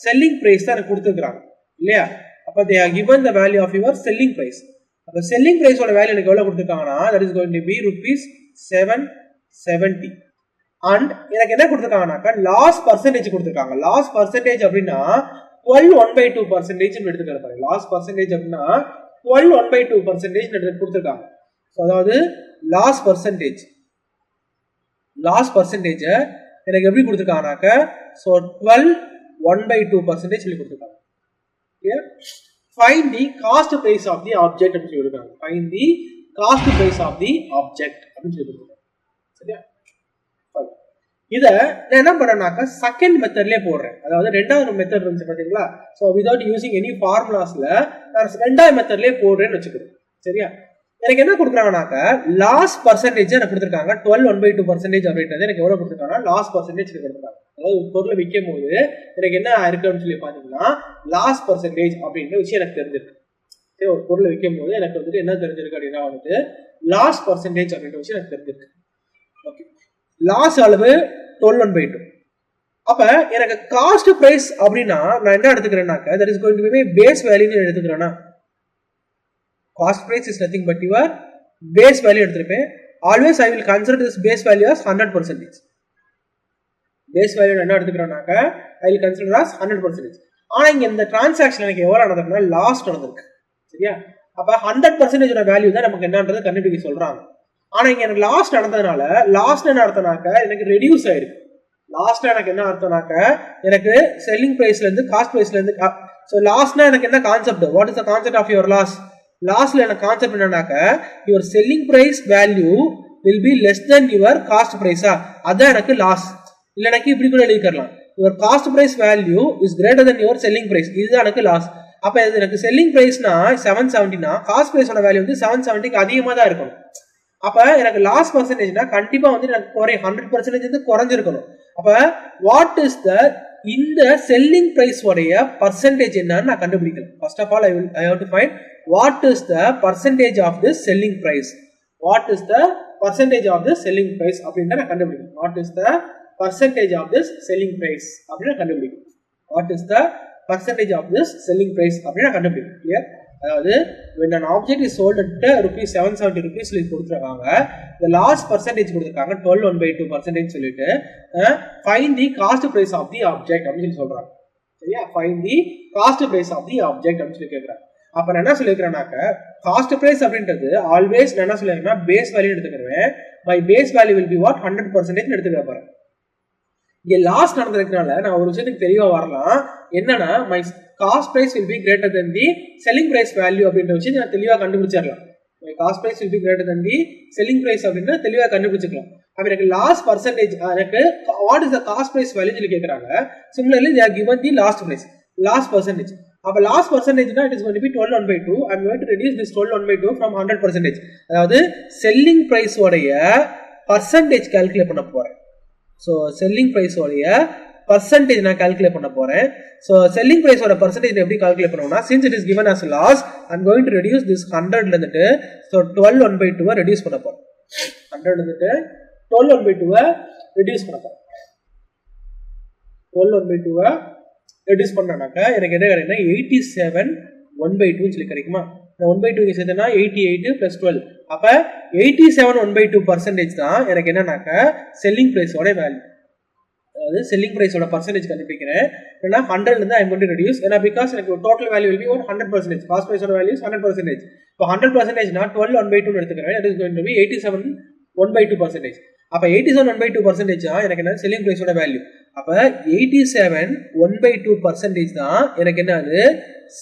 செல்லிங் பிரைஸ் தான் எனக்கு கொடுத்துருக்காங்க இல்லையா? அப்ப they are given the value of your selling price. அப்ப செல்லிங் பிரைஸோட வேல்யூ எனக்கு எவ்வளவு கொடுத்துருக்காங்கன்னா that is going to be rupees 770. And எனக்கு என்ன கொடுத்துருக்காங்கன்னாக்கா லாஸ் பர்சன்டேஜ் கொடுத்துருக்காங்க. லாஸ் பர்சன்டேஜ் அப்படின்னா 12.1/2% எடுத்துக்கிறாங்க. லாஸ் பர்சன்டேஜ் அப்படின்னா 12.1/2% எடுத்து கொடுத்துருக்காங்க. அதாவது லாஸ் பர்சன்டேஜ் எனக்கு எப்படி கொடுத்துருக்காங்கனாக்க ஸோ 12.1/2% சொல்லி கொடுத்துருக்காங்க. Find the cost price of the object அப்படின்னு சொல்லி கொடுத்துருக்காங்க. Find the cost price of the object அப்படின்னு சொல்லி கொடுத்துருக்காங்க. சரியா? இதை நான் என்ன பண்ணேன்னாக்கா செகண்ட் மெத்தட்லேயே போடுறேன். அதாவது ரெண்டாவது மெத்தட் இருந்துச்சு பார்த்தீங்களா? ஸோ வித்வுட் யூசிங் எனி ஃபார்முலாஸ்ல நான் ரெண்டாவது மெத்தட்லேயே போடுறேன்னு வச்சுக்கிறேன். சரியா? எனக்கு என்ன கொடுக்குறாங்கனாக்கா லாஸ் பர்சன்டேஜ் எனக்கு கொடுத்துருக்காங்க 12.1/2% அப்படின்றது எனக்கு எவ்வளவு கொடுத்துருக்காங்கன்னா லாஸ் பர்சன்டேஜ் கொடுத்துருக்காங்க. அதாவது பொருளை விற்கும் போது எனக்கு என்ன இருக்குன்னு சொல்லி பார்த்தீங்கன்னா லாஸ் பர்சன்டேஜ் அப்படின்ற விஷயம் எனக்கு தெரிஞ்சிருக்கு. சரி, ஒரு பொருளை விற்கும் போது எனக்கு வந்துட்டு என்ன தெரிஞ்சிருக்கு அப்படின்னா வந்துட்டு லாஸ் பர்சன்டேஜ் அப்படின்ற விஷயம் எனக்கு தெரிஞ்சிருக்கு. ஓகே, லாஸ் அளவு 12/2. அப்ப எனக்கு காஸ்ட் பிரைஸ் அப்படின்னா நான் என்ன எடுத்துக்கிறேன்னாக்க that is going to be base வேல்யூன்னு எடுத்துக்கிறேன்னா cost price is nothing but your base value எடுத்திருப்பேன். Always I will consider this base value as 100%. Base value என்ன எடுத்துக்கிறேன்னாக்க ஐ வில் கன்சிடர் as 100%. ஆனா இங்க இந்த டிரான்சாக்ஷன் எனக்கு எவ்வளவு நடந்திருக்குன்னா லாஸ்ட் நடந்திருக்கு. சரியா? அப்ப 100% வேல்யூ தான் நமக்கு என்னன்றது கண்டுபிடிக்க சொல்றாங்க. ஆனா இங்க எனக்கு லாஸ்ட் நடந்ததுனால லாஸ்ட் என்ன அர்த்தம்னாக்க எனக்கு ரெடியூஸ் ஆயிருக்கு. லாஸ்ட்ல எனக்கு என்ன அர்த்தம்னாக்க எனக்கு செல்லிங் பிரைஸ்ல இருந்து காஸ்ட் பிரைஸ்ல இருந்து சோ லாஸ்ட்னா எனக்கு என்ன concept, what is the concept of your loss? லாஸ்ட்ல எனக்கு கான்செப்ட் என்னன்னாக்க your selling price value will be less than your cost பிரைஸா, அதான் எனக்கு லாஸ். இல்ல எனக்கு இப்படி கூட எழுதிக்கலாம், your cost price value is greater than your selling price, இதுதான் எனக்கு லாஸ். அப்ப இது எனக்கு செல்லிங் பிரைஸ்னா 770னா காஸ்ட் பிரைஸோட வேல்யூ வந்து 770க்கு அதிகமா தான் இருக்கணும். அப்ப எனக்கு லாஸ் பர்சன்டேஜ்னா கண்டிப்பா வந்து எனக்கு 100% வந்து குறைஞ்சிருக்கணும். அப்ப வாட் இஸ் த இந்த செல்லிங் பிரைஸ் உடைய பர்சன்டேஜ் என்னன்னு நான் கண்டுபிடிக்கலாம். First of all I have to find what is the percentage of this selling price. What is the percentage of this selling price அப்படின்னு நான் கண்டுபிடிக்கணும். What is the percentage of this selling price அப்படின்னு நான் கண்டுபிடிக்கணும். What is the percentage of this selling price அப்படின்னு நான் கண்டுபிடிக்கணும். கிளியர்? அதாவது when an object is sold at rupees 770 rupees கொடுத்துருக்காங்க, the last percentage கொடுத்துருக்காங்க 12/2% சொல்லிட்டு find the cost price of the object அப்படின்னு சொல்றாங்க. சரியா? find the cost price of the object அப்படின்னு சொல்லி கேட்குறாங்க. அப்ப நான் என்ன சொல்லிக்கிறேன்னாக்க காஸ்ட் பிரைஸ் அப்படின்றது ஆல்வேஸ் நான் என்ன சொல்லிக்கிறேன்னா பேஸ் வேல்யூ எடுத்துக்கிறேன். my base value will be what 100% எடுத்துக்கிறேன் பாருங்க. இங்க லாஸ்ட் நடந்திருக்கனால நான் ஒரு விஷயத்துக்கு தெளிவா வரலாம், என்னன்னா my cost price will be greater than the selling price value அப்படின்ற விஷயத்தை நான் தெளிவா கண்டுபிடிச்சிடலாம். my cost price will be greater than the selling price அப்படின்ற தெளிவா கண்டுபிடிச்சிக்கலாம். அப்ப எனக்கு லாஸ்ட் பர்சன்டேஜ் எனக்கு what is the cost price value சொல்லி கேக்குறாங்க. similarly they are given the last price, last percentage. அப்ப last பர்சன்டேஜ்னா it is going to be 12/2. I am going to reduce this 12/2 from 100%. அதாவது செல்லிங் பிரைஸ் உடைய பர்சன்டேஜ் கால்குலேட் பண்ண போறேன். ஸோ செல்லிங் பிரைஸ் உடைய பர்சன்டேஜ் நான் கால்குலேட் பண்ண போறேன். ஸோ செல்லிங் பிரைஸோட பர்சன்டேஜ் எப்படி கால்குலேட் பண்ணுவோம்னா since it is given as loss I am going to reduce this 100ல இருந்துட்டு ஸோ 12/2 ரெடியூஸ் பண்ண போறேன். 100ல இருந்துட்டு 12/2 ரெடியூஸ் பண்ண போறேன். 12/2 ரெடியூஸ் பண்ணனாக்க எனக்கு என்ன கிடைக்குன்னா 87/1/2 சொல்லி கிடைக்குமா? 1/2 சேர்த்தனா 88 + 12, அப்ப 87/1/2% தான் எனக்கு என்னன்னாக்க செல்லிங் பிரைஸோட வேல்யூ. அதாவது செல்லிங் பிரைஸோட பர்சன்டேஜ் கண்டுபிடிக்கிறேன். ஏன்னா 100ல இருந்து I am going to reduce, ஏன்னா பிகாஸ் எனக்கு total value will be 100%. Cost பிரைஸோட வேல்யூ 100%. இப்போ 100%னா 12/2 எடுத்துக்கிறேன். It is going to be 87/1/2%. அப்ப 87/1/2% தான் எனக்கு என்ன செல்லிங் பிரைஸோட வேல்யூ. அப்ப 87/1/2% தான் எனக்கு என்ன அது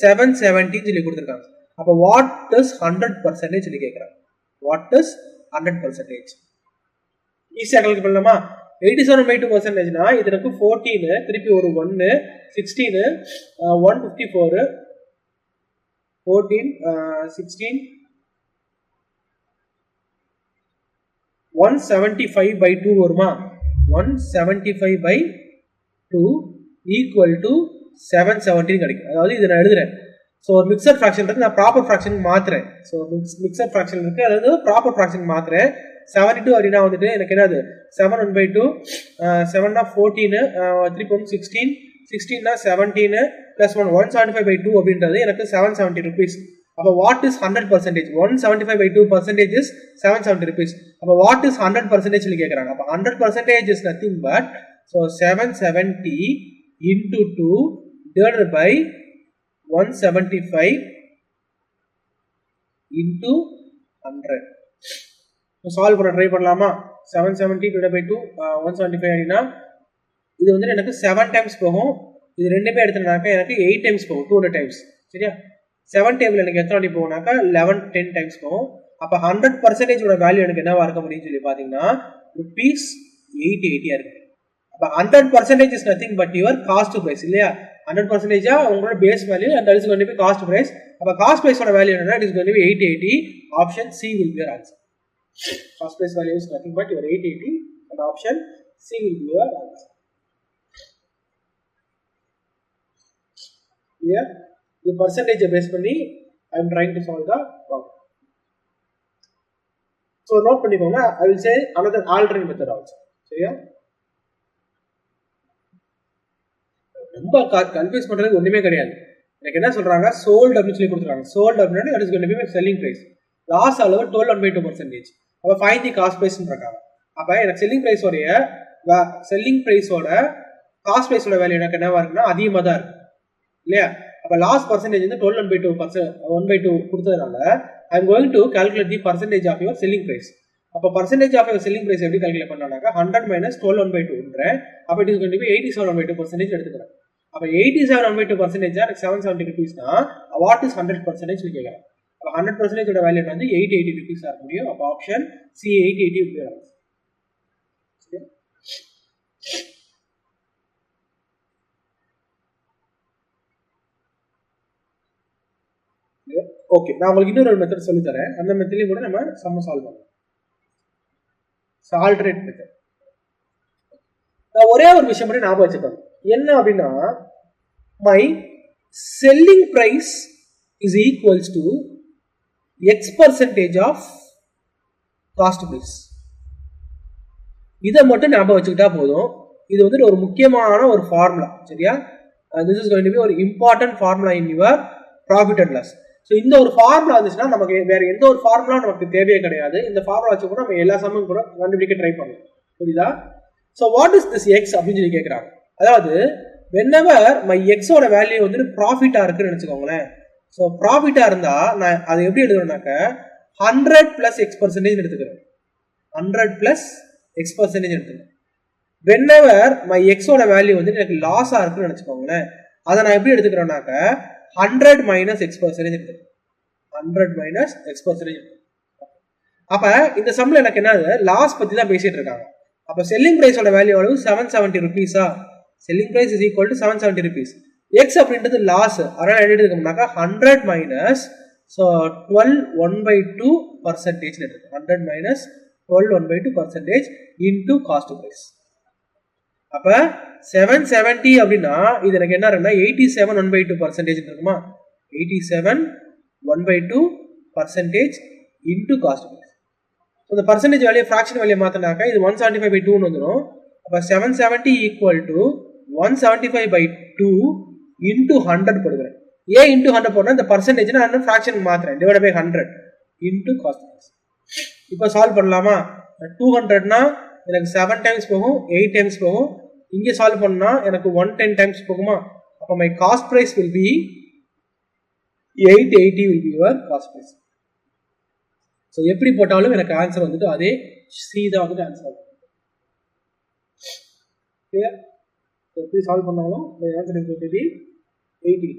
770 சொல்லி கொடுத்துருக்காங்க. அப்ப வாட் இஸ் 100% சொல்லி கேட்கிறாங்க. What is 100%? ஈஸியா கால்குலேட் பண்ணலாமா? 87/2%னா இது எனக்கு 14 திருப்பி ஒரு 1 16 154 14 16 175/2 வருமா? 175/2 ஈக்குவல் டு 770 கிடைக்கும். அதாவது இதை நான் எழுதுறேன். ஸோ மிக்சர் ஃப்ராக்ஷன் இருக்கு, நான் ப்ராப்பர் ஃப்ராக்ஷன் மாத்துறேன். ஸோ மிக்சர் ஃப்ராக்ஷன் இருக்கு, அதாவது ப்ராப்பர் ஃப்ராக்ஷன் மாத்துறேன். 72 அப்படின்னா வந்துட்டு எனக்கு என்னது 7/1/2 7 14 3 16 16 17 + 1 175/2 அப்படின்றது எனக்கு 770 rupees. அப்போ வாட் இஸ் 100%? 175/2% is 770 rupees. அப்போ வாட் இஸ் 100% சொல்லி கேட்குறாங்க. அப்போ 100% is nothing but so 770 into 2 divided by 175 into 100. Solve பண்ண ட்ரை பண்ணலாமா? 770 divided by 2 175 அப்படின்னா இது வந்து எனக்கு 7 டைம்ஸ் போகும். இது ரெண்டுமே எடுத்துனாக்கா எனக்கு 8 டைம்ஸ் போகும், 200 டைம்ஸ். சரியா? 7 டேபிள் எனக்கு எத்தனை வாட்டி போகும்னாக்கா 11 10 டைம்ஸ் போகும். அப்போ 100% வேல்யூ எனக்கு என்னவா இருக்க முடியும்னு சொல்லி பார்த்தீங்கன்னா rupees 880 இருக்கு. அப்போ 100% is nothing but your cost price இல்லையா? 100% உங்களோட base value and that is going to be cost price. அப்போ காஸ்ட் பிரைஸோட வேல்யூ என்னன்னா it is going to be 880. Option C will be your answer. Cost price value is nothing but your 880 and option C will be your answer. Here the percentage base பண்ணி I am trying to solve the problem. So note பண்ணிக்கோங்க. I will say another alternate method also. சரியா? ரொம்ப கன்ஃபியூஸ் பண்றதுக்கு ஒண்ணுமே கிடையாது. எனக்கு என்ன சொல்றாங்க, சோல்ட் அப்படின்னு சொல்லி கொடுத்துருக்காங்க. சோல்ட் அப்படின்னா that is going to be my selling price. Loss அளவு 12.2%. அப்போ ஃபைண்ட் தி காஸ்ட் பிரைஸ் இருக்காங்க. அப்போ எனக்கு செல்லிங் பிரைஸோட காஸ்ட் பிரைஸோட வேல்யூ எனக்கு என்னவா இருக்குன்னா அதிகமாக தான் இருக்கு இல்லையா? அப்போ லாஸ் பர்சன்டேஜ் வந்து 12.2% கொடுத்ததுனால I am going to calculate the percentage of your selling price. அப்போ percentage of your selling price எப்படி கால்குலேட் பண்ணாக்கா 100 - 12/2 அப்போ it is going to be 87.2% எடுத்துக்கிறேன். அப்போ 87.2% எனக்கு 770 rupeesனா வாட் இஸ் 100% கேட்கலாம். அப்போ 100% வேல்யூ வந்து 880 rupees ஆக முடியும். அப்போ ஆப்ஷன் சி 880 rupees. ஓகே, நான் உங்களுக்கு இன்னொரு மெத்தட் சொல்லி தரேன். அந்த மெத்தட்லயும் கூட நம்ம சம்ம சால்வ் பண்ணலாம். Alternate method. நான் ஒரே ஒரு விஷயம் மட்டும் ஞாபகம் வச்சுக்கோங்க. என்ன அப்படின்னா, my selling price is equals to X% of cost price. இதை மட்டும் ஞாபகம் வச்சுக்கிட்டா போதும். இது வந்து ஒரு முக்கியமான ஒரு ஃபார்முலா. சரியா? This is going to be ஒரு important formula in your profit and loss. So இந்த ஒரு ஃபார்முலா இருந்துச்சுன்னா நமக்கு வேற எந்த ஒரு ஃபார்முலா நமக்கு தேவையே கிடையாது. இந்த ஃபார்முலா வச்சு கூட நம்ம எல்லா சமயம் கூட கண்டுபிடிக்க ட்ரை பண்ணலாம். புரியுதா? So what is this X அப்படின்னு சொல்லி கேட்குறாங்க. அதாவது whenever my எக்ஸோட வேல்யூ வந்து ப்ராஃபிட்டா இருக்குன்னு நினைச்சுக்கோங்களேன். ஸோ ப்ராஃபிட்டா இருந்தா நான் அதை எப்படி எடுக்கணும்னாக்க 100 + X% எடுத்துக்கிறேன். 100 + X% எடுத்துக்கிறேன். whenever my எக்ஸோட வேல்யூ வந்து எனக்கு லாஸா இருக்குன்னு நினைச்சுக்கோங்களேன். அதை நான் எப்படி எடுத்துக்கிறேன்னாக்க 100 - X% எடுத்துக்கிறேன். 100 - X%. அப்ப இந்த சம்ல எனக்கு என்னது, லாஸ் பத்தி தான் பேசிட்டு இருக்காங்க. அப்ப செல்லிங் பிரைஸோட வேல்யூ அளவு 770 rupeesா. Selling price is equal to 770 rupees. X அப்படின்றது லாஸ். அதனால என்ன எடுத்துக்கோம்னாக்கா 100 - 12/2% எடுத்துக்கோம். 100 - 12/2% இன்டு காஸ்ட் பிரைஸ். அப்ப 770 அப்படின்னா இது எனக்கு என்ன இருக்குன்னா 87.1/2% இருக்குமா? 87.1/2% இன்டு காஸ்ட் பிரைஸ். இந்த பர்சன்டேஜ் வேல்யூ ஃபிராக்ஷன் வேல்யூ மாத்தினாக்கா இது 175/2 வந்துடும். அப்ப 770 ஈக்குவல் டு 175/2 இன்டு 100 போடுகிறேன். ஏன் இன்டு 100 போடுறேன், இந்த பர்சன்டேஜ் நான் ஃபிராக்ஷன் மாத்துறேன். Divide by 100 into cost price. இப்போ சால்வ் பண்ணலாமா? 200னா எனக்கு 7 டைம்ஸ் போகும், 8 டைம்ஸ் போகும். இங்கே சால்வ் பண்ணா எனக்கு 110 டைம்ஸ் போகுமா? அப்போ my cost price will be 880 will be your cost price. So எப்படி போட்டாலும் எனக்கு ஆன்சர் வந்துட்டு அதே சி தான் வந்துட்டு ஆன்சர். கிளியர்? எப்படி சால்வ் பண்ணாலும் answer is going to be 80.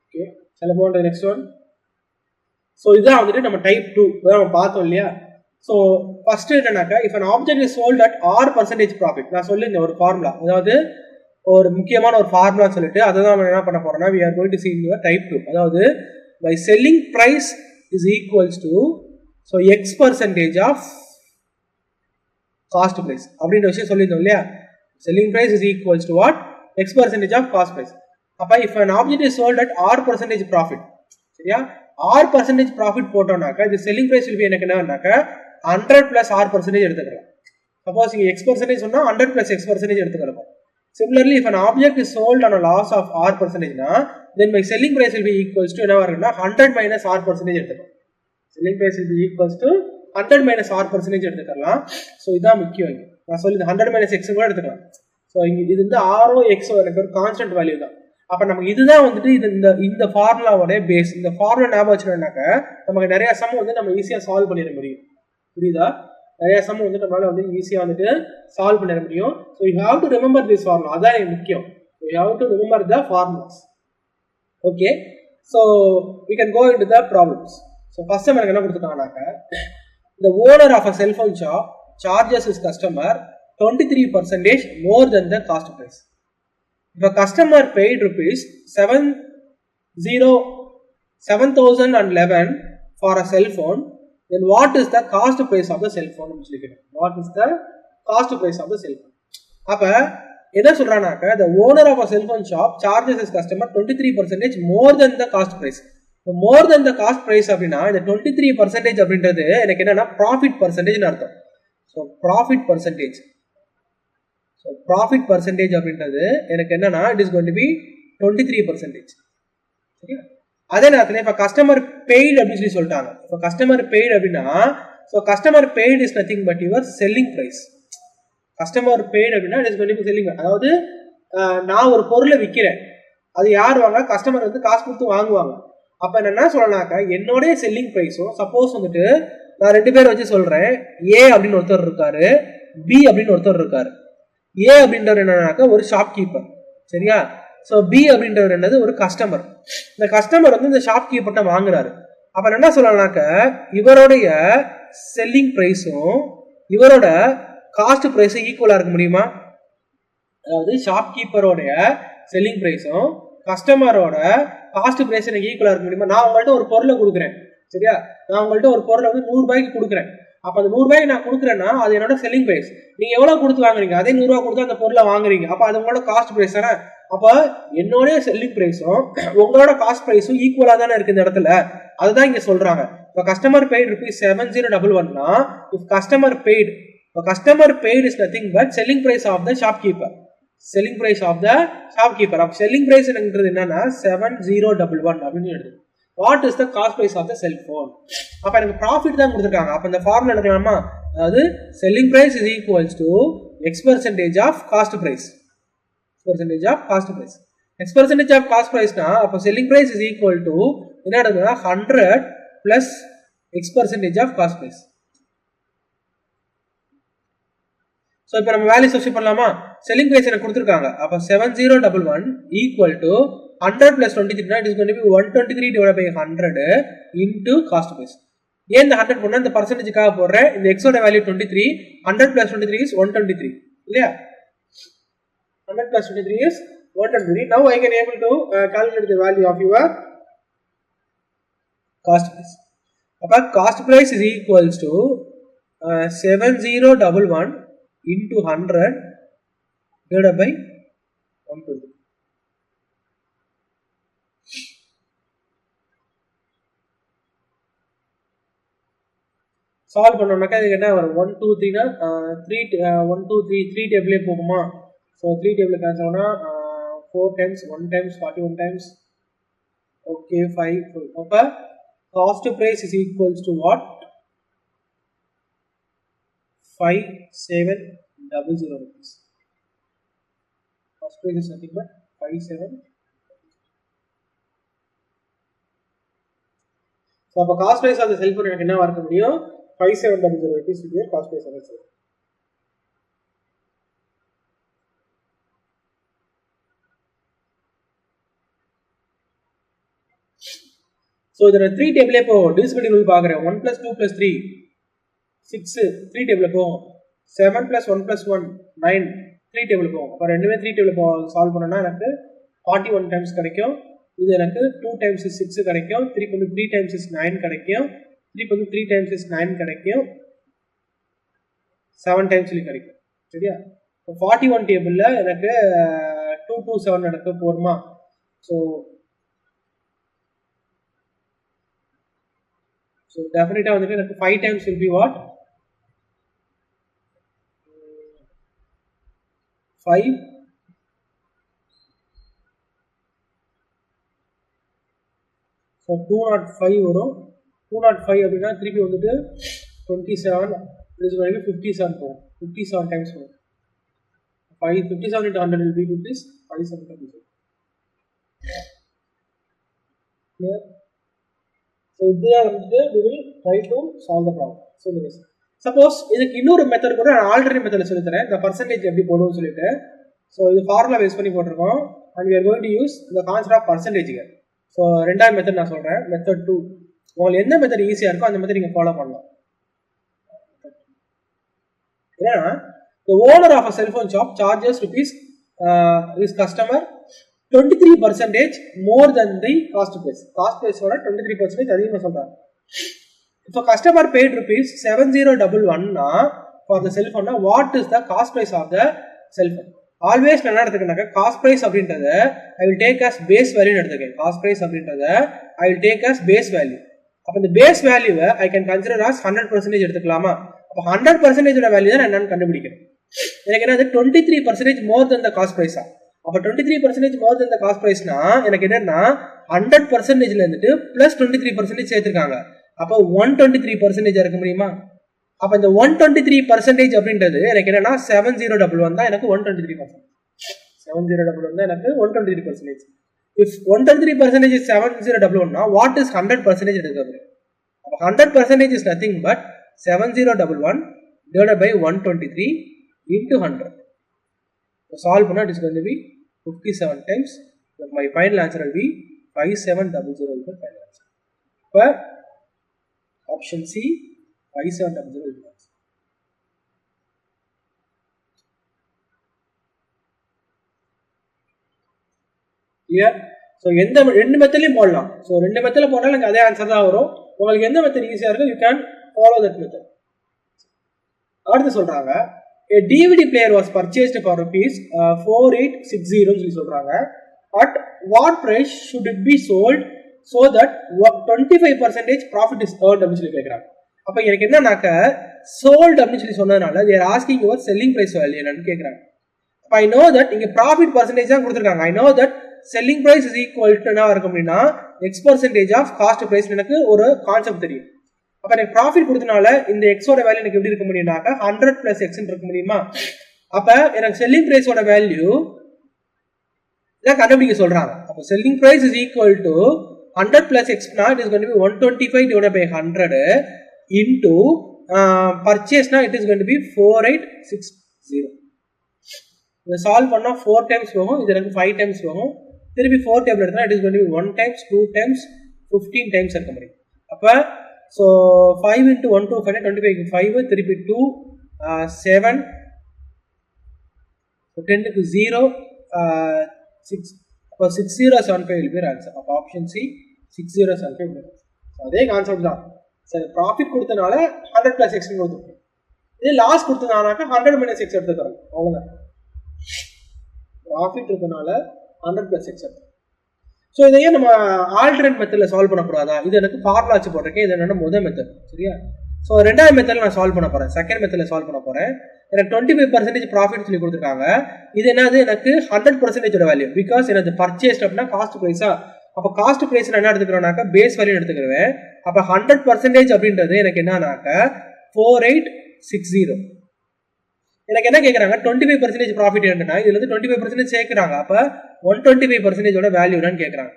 Okay, shall I go on to the next one? So இதுதான் வந்துட்டு நம்ம டைப் 2 நம்ம பார்த்தோம் இல்லையா? ஸோ ஃபர்ஸ்ட் என்னன்னாக்கா, if an object is sold at R% profit, நான் சொல்லியிருந்தேன் ஒரு ஃபார்முலா, அதாவது ஒரு முக்கியமான ஒரு ஃபார்முலா சொல்லிட்டு அதை தான் நம்ம என்ன பண்ண போறோம்னா we are going to see in your type 2. அதாவது by selling price is equals to so X% of cost price அப்படின்ற விஷயம் சொல்லியிருந்தோம் இல்லையா? selling price is equals to what? X% of cost price. அப்ப if an object is sold at R% profit, சரியா? R% profit போட்டோம்னாக்கா இது selling price will be எனக்கு என்னன்னாக்கா 100 plus R% எடுத்துக்கலாம். Suppose இங்க X% சொன்னா 100 plus X% எடுத்துக்கலாம். Similarly, if an object is sold on a loss of R% na, then my selling price will be equals to என்னவா இருக்குன்னா 100 minus R% எடுத்துக்கலாம். Selling price will be equals to 100 minus R% எடுத்துக்கலாம். ஸோ இதான் முக்கியம். இங்க நான் சொல்லி 100 minus X கூட எடுத்துக்கலாம். ஸோ இங்க இது வந்து R X எனக்கு ஒரு கான்ஸ்டன்ட் வேல்யூ தான். அப்ப நமக்கு இதுதான் வந்துட்டு இது இந்த ஃபார்முலாவோட பேஸ். இந்த ஃபார்முலா ஞாபகம் வச்சுட்டோம்னாக்க நமக்கு நிறைய சம் வந்து நம்ம ஈஸியா சால்வ் பண்ணிட முடியும். புரியுதா? நிறைய சம் வந்து நம்மளால வந்து ஈஸியா வந்துட்டு சால்வ் பண்ணிட முடியும். So you have to remember this formula. அதான் முக்கியம். You have to remember the formulas. Okay, so we can go into the problems. So first எனக்கு என்ன கொடுத்துருக்காங்கனாக்க, the owner of a cell phone shop charges his customer 23% more than the cost price. If a customer paid rupees 7,011 for a cell phone, then what is the cost price of the cell phone? What is the cost price of the cell phone? அப்ப என்ன சொல்றானாக்க the owner of a cell phone shop charges his customer 23% more than the cost price. more than the cost price அப்படின்னா இந்த 23% அப்படின்றது எனக்கு என்னன்னா ப்ராஃபிட் பர்சன்டேஜ்னு அர்த்தம். ஸோ ப்ராஃபிட் பர்சன்டேஜ் அப்படின்றது எனக்கு என்னன்னா it is going to be 23%. சரியா? அதே நேரத்தில் இப்போ கஸ்டமர் பெய்டு அப்படின்னு சொல்லி சொல்லிட்டாங்க. இப்போ கஸ்டமர் பெய்டு அப்படின்னா so customer paid is nothing but your selling price. Customer paid அப்படின்னா it is going to be selling. அதாவது நான் ஒரு பொருளை விற்கிறேன், அது யார் வாங்க? கஸ்டமர் வந்து காசு கொடுத்து வாங்குவாங்க. அப்போ என்ன சொல்லலாக்கா என்னுடைய செல்லிங் ப்ரைஸும் சப்போஸ் வந்துட்டு நான் 2 பேர் வச்சு சொல்றேன், ஏ அப்படின்னு ஒருத்தர் இருக்காரு, பி அப்படின்னு ஒருத்தர் இருக்காரு. ஏ அப்படின்றவர் என்னன்னாக்கா ஒரு ஷாப் கீப்பர். சரியா? ஸோ பி அப்படின்றவர் என்னது ஒரு கஸ்டமர். இந்த கஸ்டமர் வந்து இந்த ஷாப் கீப்பர்ட்ட வாங்குறாரு. அப்ப என்ன சொல்லலாம்னாக்க இவருடைய செல்லிங் ப்ரைஸும் இவரோட காஸ்ட் ப்ரைஸும் ஈக்குவலா இருக்க முடியுமா? அதாவது ஷாப் கீப்பரோடைய செல்லிங் ப்ரைஸும் கஸ்டமரோட காஸ்ட் ப்ரைஸ் எனக்கு ஈக்குவலா இருக்க முடியுமா? நான் உங்கள்கிட்ட ஒரு பொருளை கொடுக்குறேன். சரியா? நான் உங்கள்கிட்ட ஒரு பொருளை வந்து 100 ரூபாய்க்கு கொடுக்குறேன். அப்ப அந்த 100 ரூபாய்க்கு நான் கொடுக்குறேன்னா அது என்னோட செல்லிங் பிரைஸ். நீங்க எவ்வளவு கொடுத்து வாங்குறீங்க? அதே 100 ரூபாய் கொடுத்து அந்த பொருளை வாங்குறீங்க. அப்ப அது உங்களோட காஸ்ட் பிரைஸ் தானே. அப்ப என்னோட செல்லிங் பிரைஸும் உங்களோட காஸ்ட் பிரைஸும் ஈக்குவலா தானே இருக்கு இந்த இடத்துல. அதுதான் இங்க சொல்றாங்க. இப்ப customer paid ₹7011 if customer paid, customer paid is nothing but selling price of the shopkeeper. selling price of the shopkeeper. அப்ப selling price என்னங்கிறது என்னன்னா 7011 அப்படின்னு எழுது. What is the cost price of the cell phone? அப்ப எனக்கு ப்ராஃபிட் தான் கொடுத்துருக்காங்க. அப்ப இந்த ஃபார்முலா எடுக்கலாமா? அதாவது selling price is equals to X percentage of cost price. Percentage of cost price. X percentage of cost பிரைஸ்னா அப்போ selling price is equal to என்ன எடுக்கணும்னா 100 plus X percentage of cost price. So இப்போ நம்ம வேல்யூ சப்ஸ்டிட்யூட் பண்ணலாமா? செல்லிங் பிரைஸ் எனக்கு கொடுத்துருக்காங்க. அப்போ 7011 equal to 100 plus 23 it is going to be 123 divided by 100 into cost price. ஏன் இந்த 100 போடுறேன்? இந்த பர்சன்டேஜ்க்காக போடுறேன். இந்த x ஓட வேல்யூ 23, 100 plus 23 is 123 இல்லையா? 100 plus 23 is 123. Now I can able to calculate the value of your cost price. அப்ப cost price is equals to 7011 into 100 divided by 123. Solve பண்ணோம்னாக்கா இதுக்கு என்ன வரும்? 1 2 3னா 1 2 3 3 டேபிளே போகுமா? ஸோ 3 டேபிள் கேன்சல் ஆனால் 4 times 1 times 41 times ஓகே 5. அப்போ cost price is equals to what? 5700 rupees. Cost price is nothing but 57. So அப்போ cost price of the cell phone எனக்கு என்ன இருக்க முடியும்? 5700 rupees will be your cost price of the cell phone. So there are 3 table po divisibility rule paakren. 1 plus 2 plus 3 6 3 table po 7 plus 1 plus 1 9 3 table po. அப்ப ரெண்டுமே 3 table po சால்வ் பண்ணனா எனக்கு 41 times கிடைக்கும். இது எனக்கு 2 times is 6 கிடைக்கும். 3 times is 9 கிடைக்கும். 3 times is 9 கிடைக்கும். 7 times கிடைக்கும். சரியா? 41 டேபிள்ல எனக்கு 227 எனக்கு போடுமா? So definitely வந்துட்டு எனக்கு 5 times will be what? 5 so 205 வரும். 205 அப்படின்னா திருப்பி வந்துட்டு 27 this is going to be 57 போகும். 57 times வரும். 57 into 100 will be rupees 57. Clear? So இதுதான் வந்துட்டு we will try to solve the problem. So this suppose இதுக்கு இன்னொரு மெத்தட் கூட நான் ஆல்டர்னேட் மெத்தட்ல சொல்லி தரேன். இந்த பர்சன்டேஜ் எப்படி போடுவோம்னு சொல்லிட்டு. So இது ஃபார்முலா பேஸ் பண்ணி போட்டுருக்கோம். And we are going to use the concept of percentage here. So ரெண்டாவது மெத்தட் நான் சொல்றேன். மெத்தட் 2. உங்களுக்கு எந்த மெத்தட் ஈஸியா இருக்கோ அந்த மெத்தட் நீங்க ஃபாலோ பண்ணலாம். ஏன்னா the owner of a cell phone shop charges rupees his customer 23% more than the cost price. Cost price ஓட 23% அதிகமா சொல்றாங்க. If a customer paid rupees 7011 for the cell phone, what is the cost price of the cell phone? Always நான் என்ன எடுத்துக்கனாக்கா காஸ்ட் ப்ரைஸ் அப்படின்றத I will take as base வேல்யூன்னு எடுத்துக்கேன். காஸ்ட் ப்ரைஸ் அப்படின்றத I will take as base value. அப்போ இந்த பேஸ் வேல்யூவை ஐ கேன் கன்சிடர் அஸ் 100% எடுத்துக்கலாமா? அப்போ 100% வேல்யூ தான் நான் என்னன்னு கண்டுபிடிக்கிறேன். எனக்கு என்னது 23% மோர் தென் த காஸ்ட் ப்ரைஸா? அப்போ 23% மோர் தென் த காஸ்ட் ப்ரைஸ்னா எனக்கு என்னன்னா 100%ல இருந்துட்டு பிளஸ் 23% சேர்த்துருக்காங்க. அப்போ 123% இருக்க முடியுமா? அப்போ இந்த 123% அப்படின்றது எனக்கு என்னன்னா 7011 தான் எனக்கு 123%. 7011 தான் எனக்கு 123%. If 123% is 7011 now what is 100% எடுக்கிறது? அப்போ 100% is nothing but 7011 divided by 123 into 100. So solve பண்ணா it is going to be 57 times. So my final answer will be 5700 is the final answer. இப்போ option C 5700 is the answer. Clear? So ரெண்டு மெத்தட்லையும் போடலாம். ஸோ ரெண்டு மெத்தடில் போட்டாலும் எனக்கு அதே ஆன்சர் தான் வரும். உங்களுக்கு எந்த மெத்தட் ஈஸியாக இருக்கும் you can follow that method. அடுத்து சொல்றாங்க a DVD player was purchased for rupees 4860 சொல்லி சொல்றாங்க. At what price should it be sold so that 25% profit is earned அப்படின்னு சொல்லி கேட்குறாங்க. அப்போ எனக்கு என்னன்னாக்க sold அப்படின்னு சொல்லி சொன்னதுனால they are asking your selling price value என்னன்னு கேட்குறாங்க. அப்போ I know that இங்கே profit percentage தான் கொடுத்துருக்காங்க. I know that selling price is equal to என்ன இருக்கும் அப்படின்னா x percentage of cost price எனக்கு ஒரு கான்செப்ட் தெரியும். அப்போ எனக்கு ப்ராஃபிட் கொடுத்தனால இந்த எக்ஸோட வேல்யூ எனக்கு எப்படி இருக்க முடியும்னாக்கா 100 + x இருக்க முடியுமா? அப்போ எனக்கு செல்லிங் ப்ரைஸோட வேல்யூ இதான் கண்டுபிடிக்க சொல்றாங்க. அப்போ selling price is equal to 100 + x னா it is going to be 125 divided by 100 into பர்ச்சேஸ்னா it is going to be 4860. இதை சால்வ் பண்ணா 4 டைம்ஸ் போகும், இது எனக்கு 5 டைம்ஸ் போகும். திருப்பி 4 டேபிள் எடுத்தா it is going to be 1 times 2 times 15 times இருக்க முடியும். அப்போ ஸோ 5 into 1 2 5 25 5 திருப்பி 2 7 10 க்கு 0 6 அப்போ 6075 will be your answer. அப்போ ஆப்ஷன் சி 6075 will be. அதே கான்செப்ட் தான். சரி ப்ராஃபிட் கொடுத்தனால 100 + x கொடுத்துருக்கோம். இதே லாஸ் கொடுத்தனாக்கா 100 - x எடுத்துக்கிறோம். அவ்வளோதான். ப்ராஃபிட் இருக்கனால 100 + x எடுத்துக்கிறோம். ஸோ இதையே நம்ம ஆல்டர்னேட் மெத்தடில் சால்வ் பண்ணக்கூடாதா? இது எனக்கு ஃபார்முலா வச்சு போட்டிருக்கேன். இது என்னோட முதல் மெத்தட். சரியா? ஸோ ரெண்டாவது மெத்தடில் நான் சால்வ் பண்ண போகிறேன். செகண்ட் மெத்தடில் சால்வ் பண்ண போகிறேன். எனக்கு 25% ப்ராஃபிட் சொல்லி கொடுத்துருக்காங்க. இது என்னது எனக்கு 100% வேல்யூ பிகாஸ் எனக்கு பர்ச்சேஸ்ட் அப்படின்னா காஸ்ட் ப்ரைஸா. அப்போ காஸ்ட் ப்ரைஸ் நான் என்ன எடுத்துக்கிறேன்னாக்கா பேஸ் வேல்யூ எடுத்துக்கிறேன். அப்போ 100% அப்படின்றது எனக்கு என்னன்னாக்கா 4860. எனக்கு என்ன கேட்குறாங்க 25% ப்ராஃபிட் என்னன்னா இதுல இருந்து 25% சேர்க்குறாங்க. அப்போ 125% வேல்யூன்னு கேட்குறாங்க.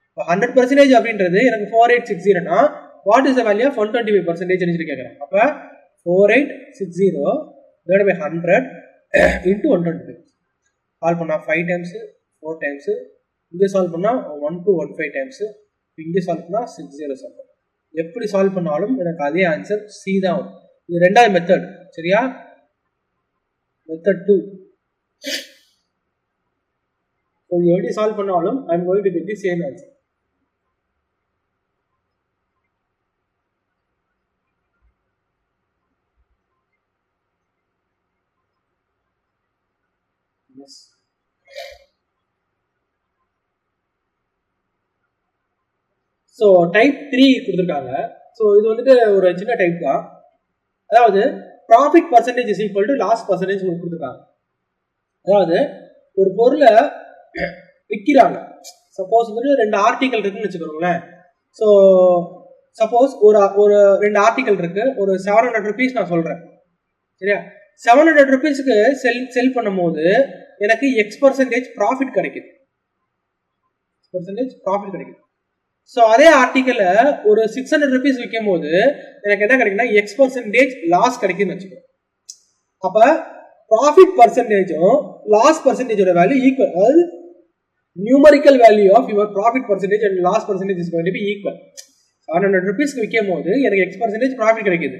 இப்போ 100% அப்படின்றது எனக்கு 4860னா what is the value of 125% கேட்குறாங்க. அப்போ 4860 divided by 100 into 125. சால்வ் பண்ணா 5 டைம்ஸ் 4 டைம்ஸ், இங்கே சால்வ் பண்ணா 1215 டைம்ஸ், இங்கே சால்வ் பண்ணா 60. எப்படி சால்வ் பண்ணாலும் எனக்கு அதே ஆன்சர் சி தான் வரும். இது ரெண்டாவது மெத்தட். சரியா? Method 2. So you already solve பண்ணாலும் I am going to get the same answer. Yes. So type 3 கொடுத்திருக்காங்க. So இது வந்துட்டு ஒரு சின்ன டைப் தான். அதாவது profit percentage is equal to loss percentage கொடுத்துருக்காங்க. அதாவது ஒரு பொருளை விற்கிறாங்க. சப்போஸ் வந்துட்டு 2 ஆர்டிக்கல் இருக்குன்னு வச்சுக்கோங்களேன். ஸோ சப்போஸ் ஒரு 2 ஆர்டிக்கல் இருக்கு, ஒரு 700 rupees நான் சொல்றேன். சரியா? 700 rupeesக்கு செல் பண்ணும்போது எனக்கு x% ப்ராஃபிட் கிடைக்குது. ப்ராஃபிட் கிடைக்குது. ஸோ அதே ஆர்டிக்கலை ஒரு 600 rupees விற்கும் போது எனக்கு என்ன கிடைக்குன்னா x% லாஸ் கிடைக்குன்னு வச்சுக்கோ. அப்போ ப்ராஃபிட் பர்சன்டேஜும் லாஸ் பர்சன்டேஜோட வேல்யூ ஈக்குவல். அதாவது numerical value of your profit percentage and loss percentage is going to be equal. 700 rupeesக்கு விற்கும் போது எனக்கு x% ப்ராஃபிட் கிடைக்குது,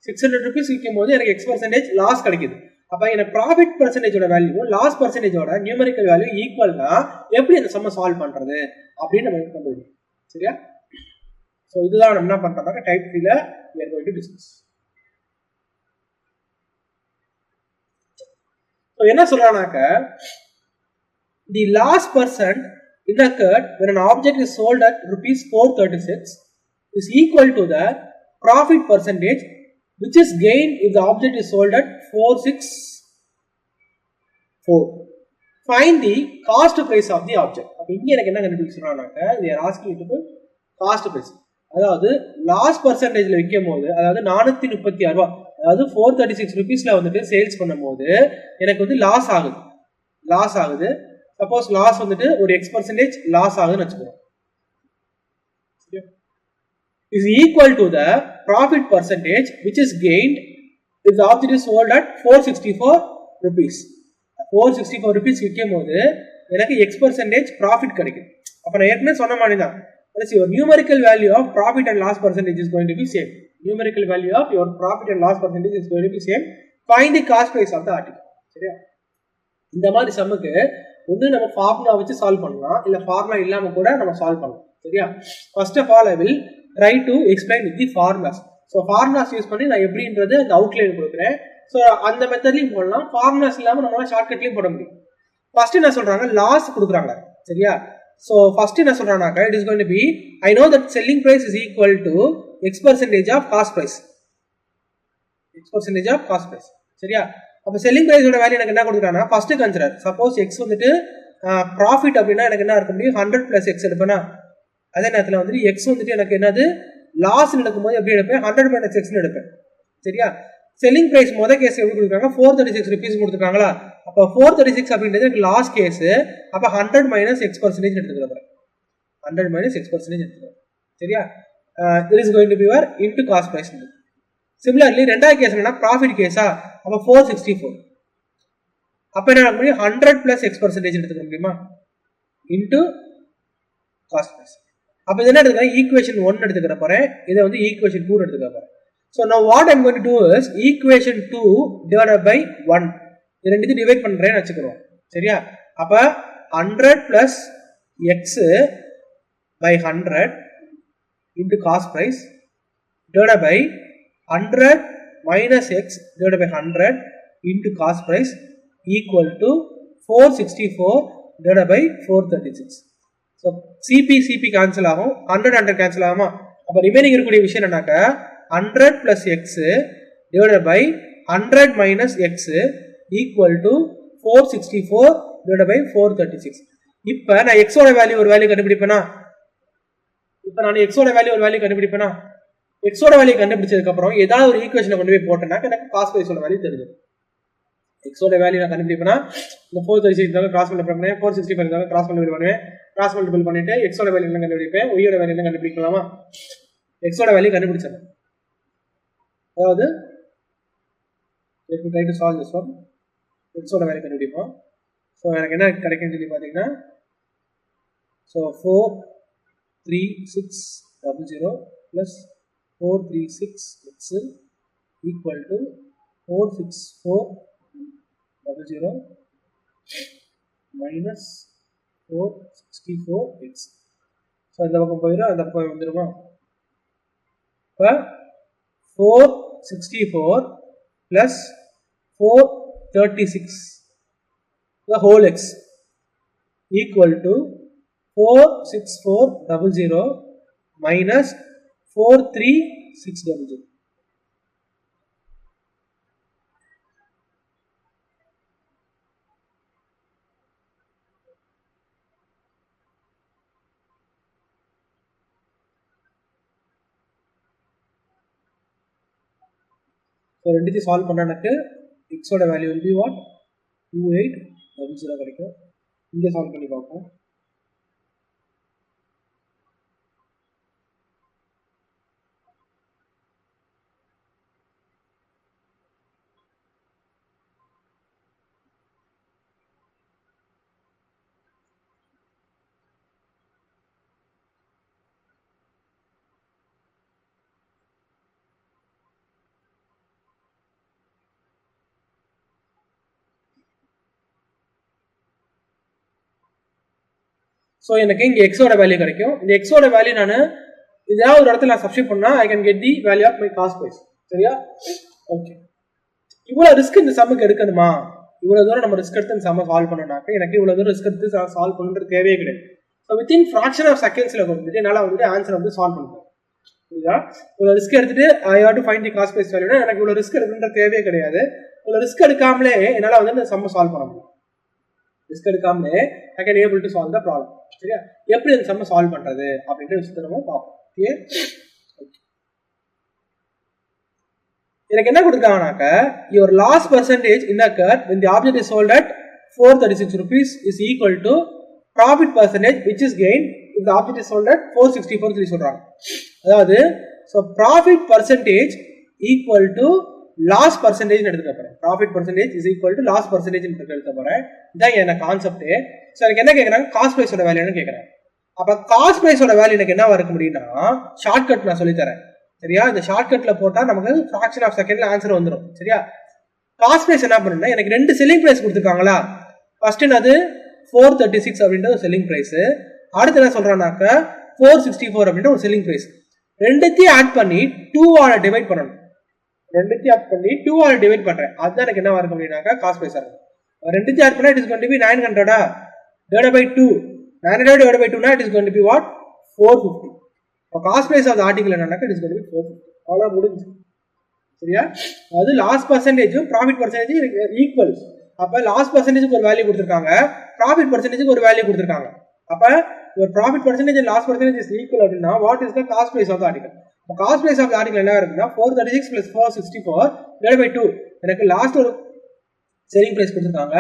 600 rupees விற்கும் போது எனக்கு x% லாஸ் கிடைக்குது. அப்போ எனக்கு ப்ராஃபிட் பர்சன்டேஜோட வேல்யூ லாஸ் பர்சன்டேஜோட நியூமரிக்கல் வேல்யூ ஈக்குவல்னா எப்படி அந்த சம்ம சால்வ் பண்றது அப்படின்னு நம்ம கண்டுபிடிக்கணும். சரியா? ஸோ இதுதான் நம்ம என்ன பண்றோம்னா டைப் 3ல we are going to discuss. So என்ன சொல்றானாக்க the loss percent incurred when an object is sold at rupees 436 is equal to the profit percentage which is gained if the object is sold at 464. Find the cost price of the object. அப்போ இங்கே எனக்கு என்ன கண்டுபிடிக்க சொல்றானாக்க they are asking you to cost price. அதாவது லாஸ் பர்சன்டேஜ்ல விற்கும் போது, அதாவது 436 ரூபா, அதாவது 436 ருபீஸ்ல வந்துட்டு சேல்ஸ் பண்ணும் போது எனக்கு வந்து லாஸ் ஆகுது. சப்போஸ் லாஸ் வந்துட்டு ஒரு X% லாஸ் ஆகுதுன்னு வச்சுக்கிறோம். is equal to the profit percentage which is gained if the object is sold at 464 rupees. 464 rupees விற்கும் போது எனக்கு X% ப்ராஃபிட் கிடைக்கும். அப்ப நான் ஏற்கனவே சொன்ன மாதிரி தான், your numerical value of profit and loss percentage is going to be same. Numerical value of your profit and loss percentage is going to be same. Find the cost price of the article. சரியா? இந்த மாதிரி சம்முக்கு வந்து நம்ம ஃபார்முலா வச்சு சால்வ் பண்ணலாம், இல்ல ஃபார்முலா இல்லாம கூட நம்ம சால்வ் பண்ணலாம். சரியா? First of all I will try to explain with the formulas. So formulas use பண்ணி நான் எப்படின்றது அந்த அவுட்லைன் கொடுக்குறேன். ஸோ அந்த மெத்தட்லையும் போடலாம், ஃபார்முலாஸ் இல்லாம நம்மளால ஷார்ட்கட்லையும் போட முடியும். ஃபர்ஸ்ட் என்ன சொல்றாங்க, லாஸ் கொடுக்குறாங்க. சரியா? So first என்ன சொல்றானாக்க it is going to be I know that selling price is equal to X% of cost price. X% of cost price. சரியா? அப்ப selling price ஓட வேல்யூ எனக்கு என்ன கொடுக்குறானா, ஃபர்ஸ்ட் கன்சிடர் சப்போஸ் X வந்துட்டு ப்ராஃபிட் அப்படின்னா எனக்கு என்ன இருக்க முடியும், 100 + X எடுப்பேனா, அதே நேரத்தில் வந்துட்டு X வந்துட்டு எனக்கு என்னது லாஸ் நடக்கும்போது எப்படி எடுப்பேன், 100 - X எடுப்பேன். சரியா? செல்லிங் பிரைஸ் முத கேஸ் எப்படி கொடுக்குறாங்க, 436 ருபீஸ் கொடுத்துருக்காங்களா, அப்போ 436 அப்படின்றது எனக்கு லாஸ் கேஸ். அப்போ 100 - X% எடுத்துக்கிறேன், 100 - X% எடுத்துக்கிறேன். சரியா? this is going to be your into cost price. Similarly ரெண்டாவது கேஸ் என்னன்னா ப்ராஃபிட் கேஸா, அப்போ 464. அப்போ என்ன பண்ண 100 + X% எடுத்துக்க முடியுமா, இன்டு காஸ்ட் பிரைஸ். அப்போ இது என்ன எடுத்துக்கிறேன், ஈக்குவேஷன் 1 எடுத்துக்கிற போறேன், இதை வந்து ஈக்குவேஷன் 2 எடுத்துக்க போறேன். So now what I am going to do is equation 2 divided by 1, இது ரெண்டுத்தையும் டிவைட் பண்றேன்னு வச்சுக்கிறோம். சரியா? அப்ப 100 + X by 100 into cost price divided by 100 - X divided by 100 into cost price equal to 464 divided by 436. So CP cancel ஆகும், 100 cancel ஆகுமா, அப்ப ரிமைனிங் இருக்கக்கூடிய விஷயம் என்னன்னாக்க 100 + X divided by 100 - X equal to 464 divided by 436. இப்ப நான் X ஓட வேல்யூ ஒரு வேல்யூ கண்டுபிடிப்பேனா, X ஓட வேல்யூ கண்டுபிடிச்சதுக்கு அப்புறம் ஏதாவது ஒரு ஈக்குவேஷனை கொண்டு போய் போட்டேன்னா எனக்கு காஸ்ட் பிரைஸ் ஓட வேல்யூ தெரியும். X ஓட வேல்யூ நான் கண்டுபிடிப்பேனா, இந்த 436 கிராஸ் மல்டிப்ளை பண்ணுவேன், 465 கிராஸ் மல்டிப்ளை பண்ணுவேன், கிராஸ் மல்டிப்ளை பண்ணிட்டு X ஓட வேல்யூ என்ன கண்டுபிடிப்பேன், Y ஓட வேல்யூ என்ன கண்டுபிடிக்கலாமா, X ஓட வேல்யூ கண்டுபிடிச்சேன். அதாவது let me try to solve this one. X ஓட வேல்யூ கண்டுபிடிப்போம். ஸோ எனக்கு என்ன கிடைக்குன்னு சொல்லி பார்த்தீங்கன்னா, so 43600 + 436X equal to 46400 minus 464X. So இந்த பக்கம் போயிடும், அந்த பக்கம் வந்துடுமா, இப்போ 464 plus 436 the whole X equal to 46400 minus 43600. So ரெண்டுத்தையும் சால்வ் பண்ண எனக்கு X ஓட வேல்யூ will be what, 2800 கிடைக்கும். இங்கே சால்வ் பண்ணி பார்ப்போம். ஸோ எனக்கு இங்கே எக்ஸோட வேல்யூ கிடைக்கும். இந்த எக்ஸோட வேல்யூ நான் ஏதாவது ஒரு இடத்துல நான் சப்ஸ்டிட் பண்ணா I can get the value of my cost price. சரியா? ஓகே, இவ்வளோ ரிஸ்க் இந்த சம்முக்கு எடுக்கணுமா இவ்வளவு தூரம் நம்ம ரிஸ்க் எடுத்து சம்ம சால்வ் பண்ணனாக்க எனக்கு இவ்வளவு தூரம் ரிஸ்க் எடுத்து சால்வ் பண்ணுறது தேவையே கிடையாது. ஸோ வித்தின் ஃப்ராக்ஷன் ஆஃப் செகண்ட்ஸ்ல வந்துட்டு என்னால் வந்துட்டு ஆன்சர் வந்து சால்வ் பண்ணுவேன். புரியுதா? இவ்வளோ ரிஸ்க் எடுத்துட்டு I have to find the cost price வேல்யூனா எனக்கு இவ்வளோ ரிஸ்க் எடுக்கின்ற தேவையே கிடையாது. இவ்வளோ ரிஸ்க் எடுக்காமலே என்னால் வந்து இந்த சம்ம சால்வ் பண்ண முடியும். ரிஸ்க் எடுக்காமலே I can able to solve the problem. சரியா? எப்படி அந்த சம்ம சால்வ் பண்றது அப்படின்ற விஷயத்தை நம்ம பார்ப்போம். ஓகே, எனக்கு என்ன கொடுத்தாங்கனாக்க யுவர் லாஸ் பர்சன்டேஜ் இன்னக்கர் when the object is sold at 436 rupees is equal to profit percentage which is gained if the object is sold at 464 சொல்லி சொல்றாங்க. அதாவது so profit percentage equal to loss percentage எடுத்துக்க போறேன். profit percentage is equal to loss percentage எடுத்துக்க போறேன். இதான் என்ன கான்செப்ட். சோ எனக்கு என்ன கேக்குறாங்க, காஸ்ட் பிரைஸோட வேல்யூ என்ன கேக்குறாங்க. அப்ப காஸ்ட் பிரைஸோட வேல்யூ எனக்கு என்ன வர முடியும்னா ஷார்ட்கட் நான் சொல்லி தரேன். சரியா? இந்த ஷார்ட்கட்ல போட்டா நமக்கு ஃபிராக்ஷன் ஆஃப் செகண்ட்ல ஆன்சர் வந்துடும். சரியா? காஸ்ட் பிரைஸ் என்ன பண்ணுன்னா எனக்கு ரெண்டு செல்லிங் பிரைஸ் கொடுத்துருக்காங்களா. ஃபர்ஸ்ட் அது 436 அப்படின்ற ஒரு செல்லிங் பிரைஸ், அடுத்து என்ன சொல்றானாக்க 464 அப்படின்ற ஒரு செல்லிங் பிரைஸ். ரெண்டுத்தையும் ஆட் பண்ணி 2 ஆல டிவைட் பண்ணணும். ரெண்டுத்தையும் ஆட் பண்ணி 2 ஆல டிவைட் பண்றேன். அதுதான் எனக்கு என்ன வரும் அப்படின்னாக்க காஸ்ட் பிரைஸ் இருக்கும். ரெண்டுத்தையும் ஆட் பண்ணா it is going to be 900 divided by 2. 900 divided by 2 னா it is going to be what 450. இப்போ cost price of the article என்னன்னாக்க it is going to be 450. அவ்வளவு முடிஞ்சு. சரியா? அது லாஸ் பர்சன்டேஜும் ப்ராஃபிட் பர்சன்டேஜும் ஈக்குவல். அப்ப லாஸ் பர்சன்டேஜுக்கு ஒரு வேல்யூ கொடுத்துருக்காங்க, ப்ராஃபிட் பர்சன்டேஜுக்கு ஒரு வேல்யூ கொடுத்துருக்காங்க. அப்ப your profit percentage and loss percentage is equal அப்படின்னா what is the cost price of the article. Cost price of the article என்ன இருக்குன்னா 436 plus 464 divided by 2. எனக்கு லாஸ்ட் ஒரு செல்லிங் பிரைஸ் கொடுத்துருக்காங்க.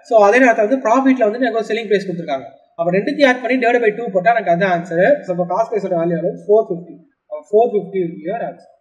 ஸோ அதே நேரத்தில் வந்து ப்ராஃபிட்ல வந்து எனக்கு ஒரு செல்லிங் பிரைஸ் கொடுத்துருக்காங்க. அப்போ ரெண்டுத்தையும் ஆட் பண்ணி டிவைட் பை 2 போட்டால் எனக்கு அதான் ஆன்சர். ஸோ இப்போ காஸ்ட் பிரைஸோட வேல்யூ வந்து 450. 450 ஆன்சர்.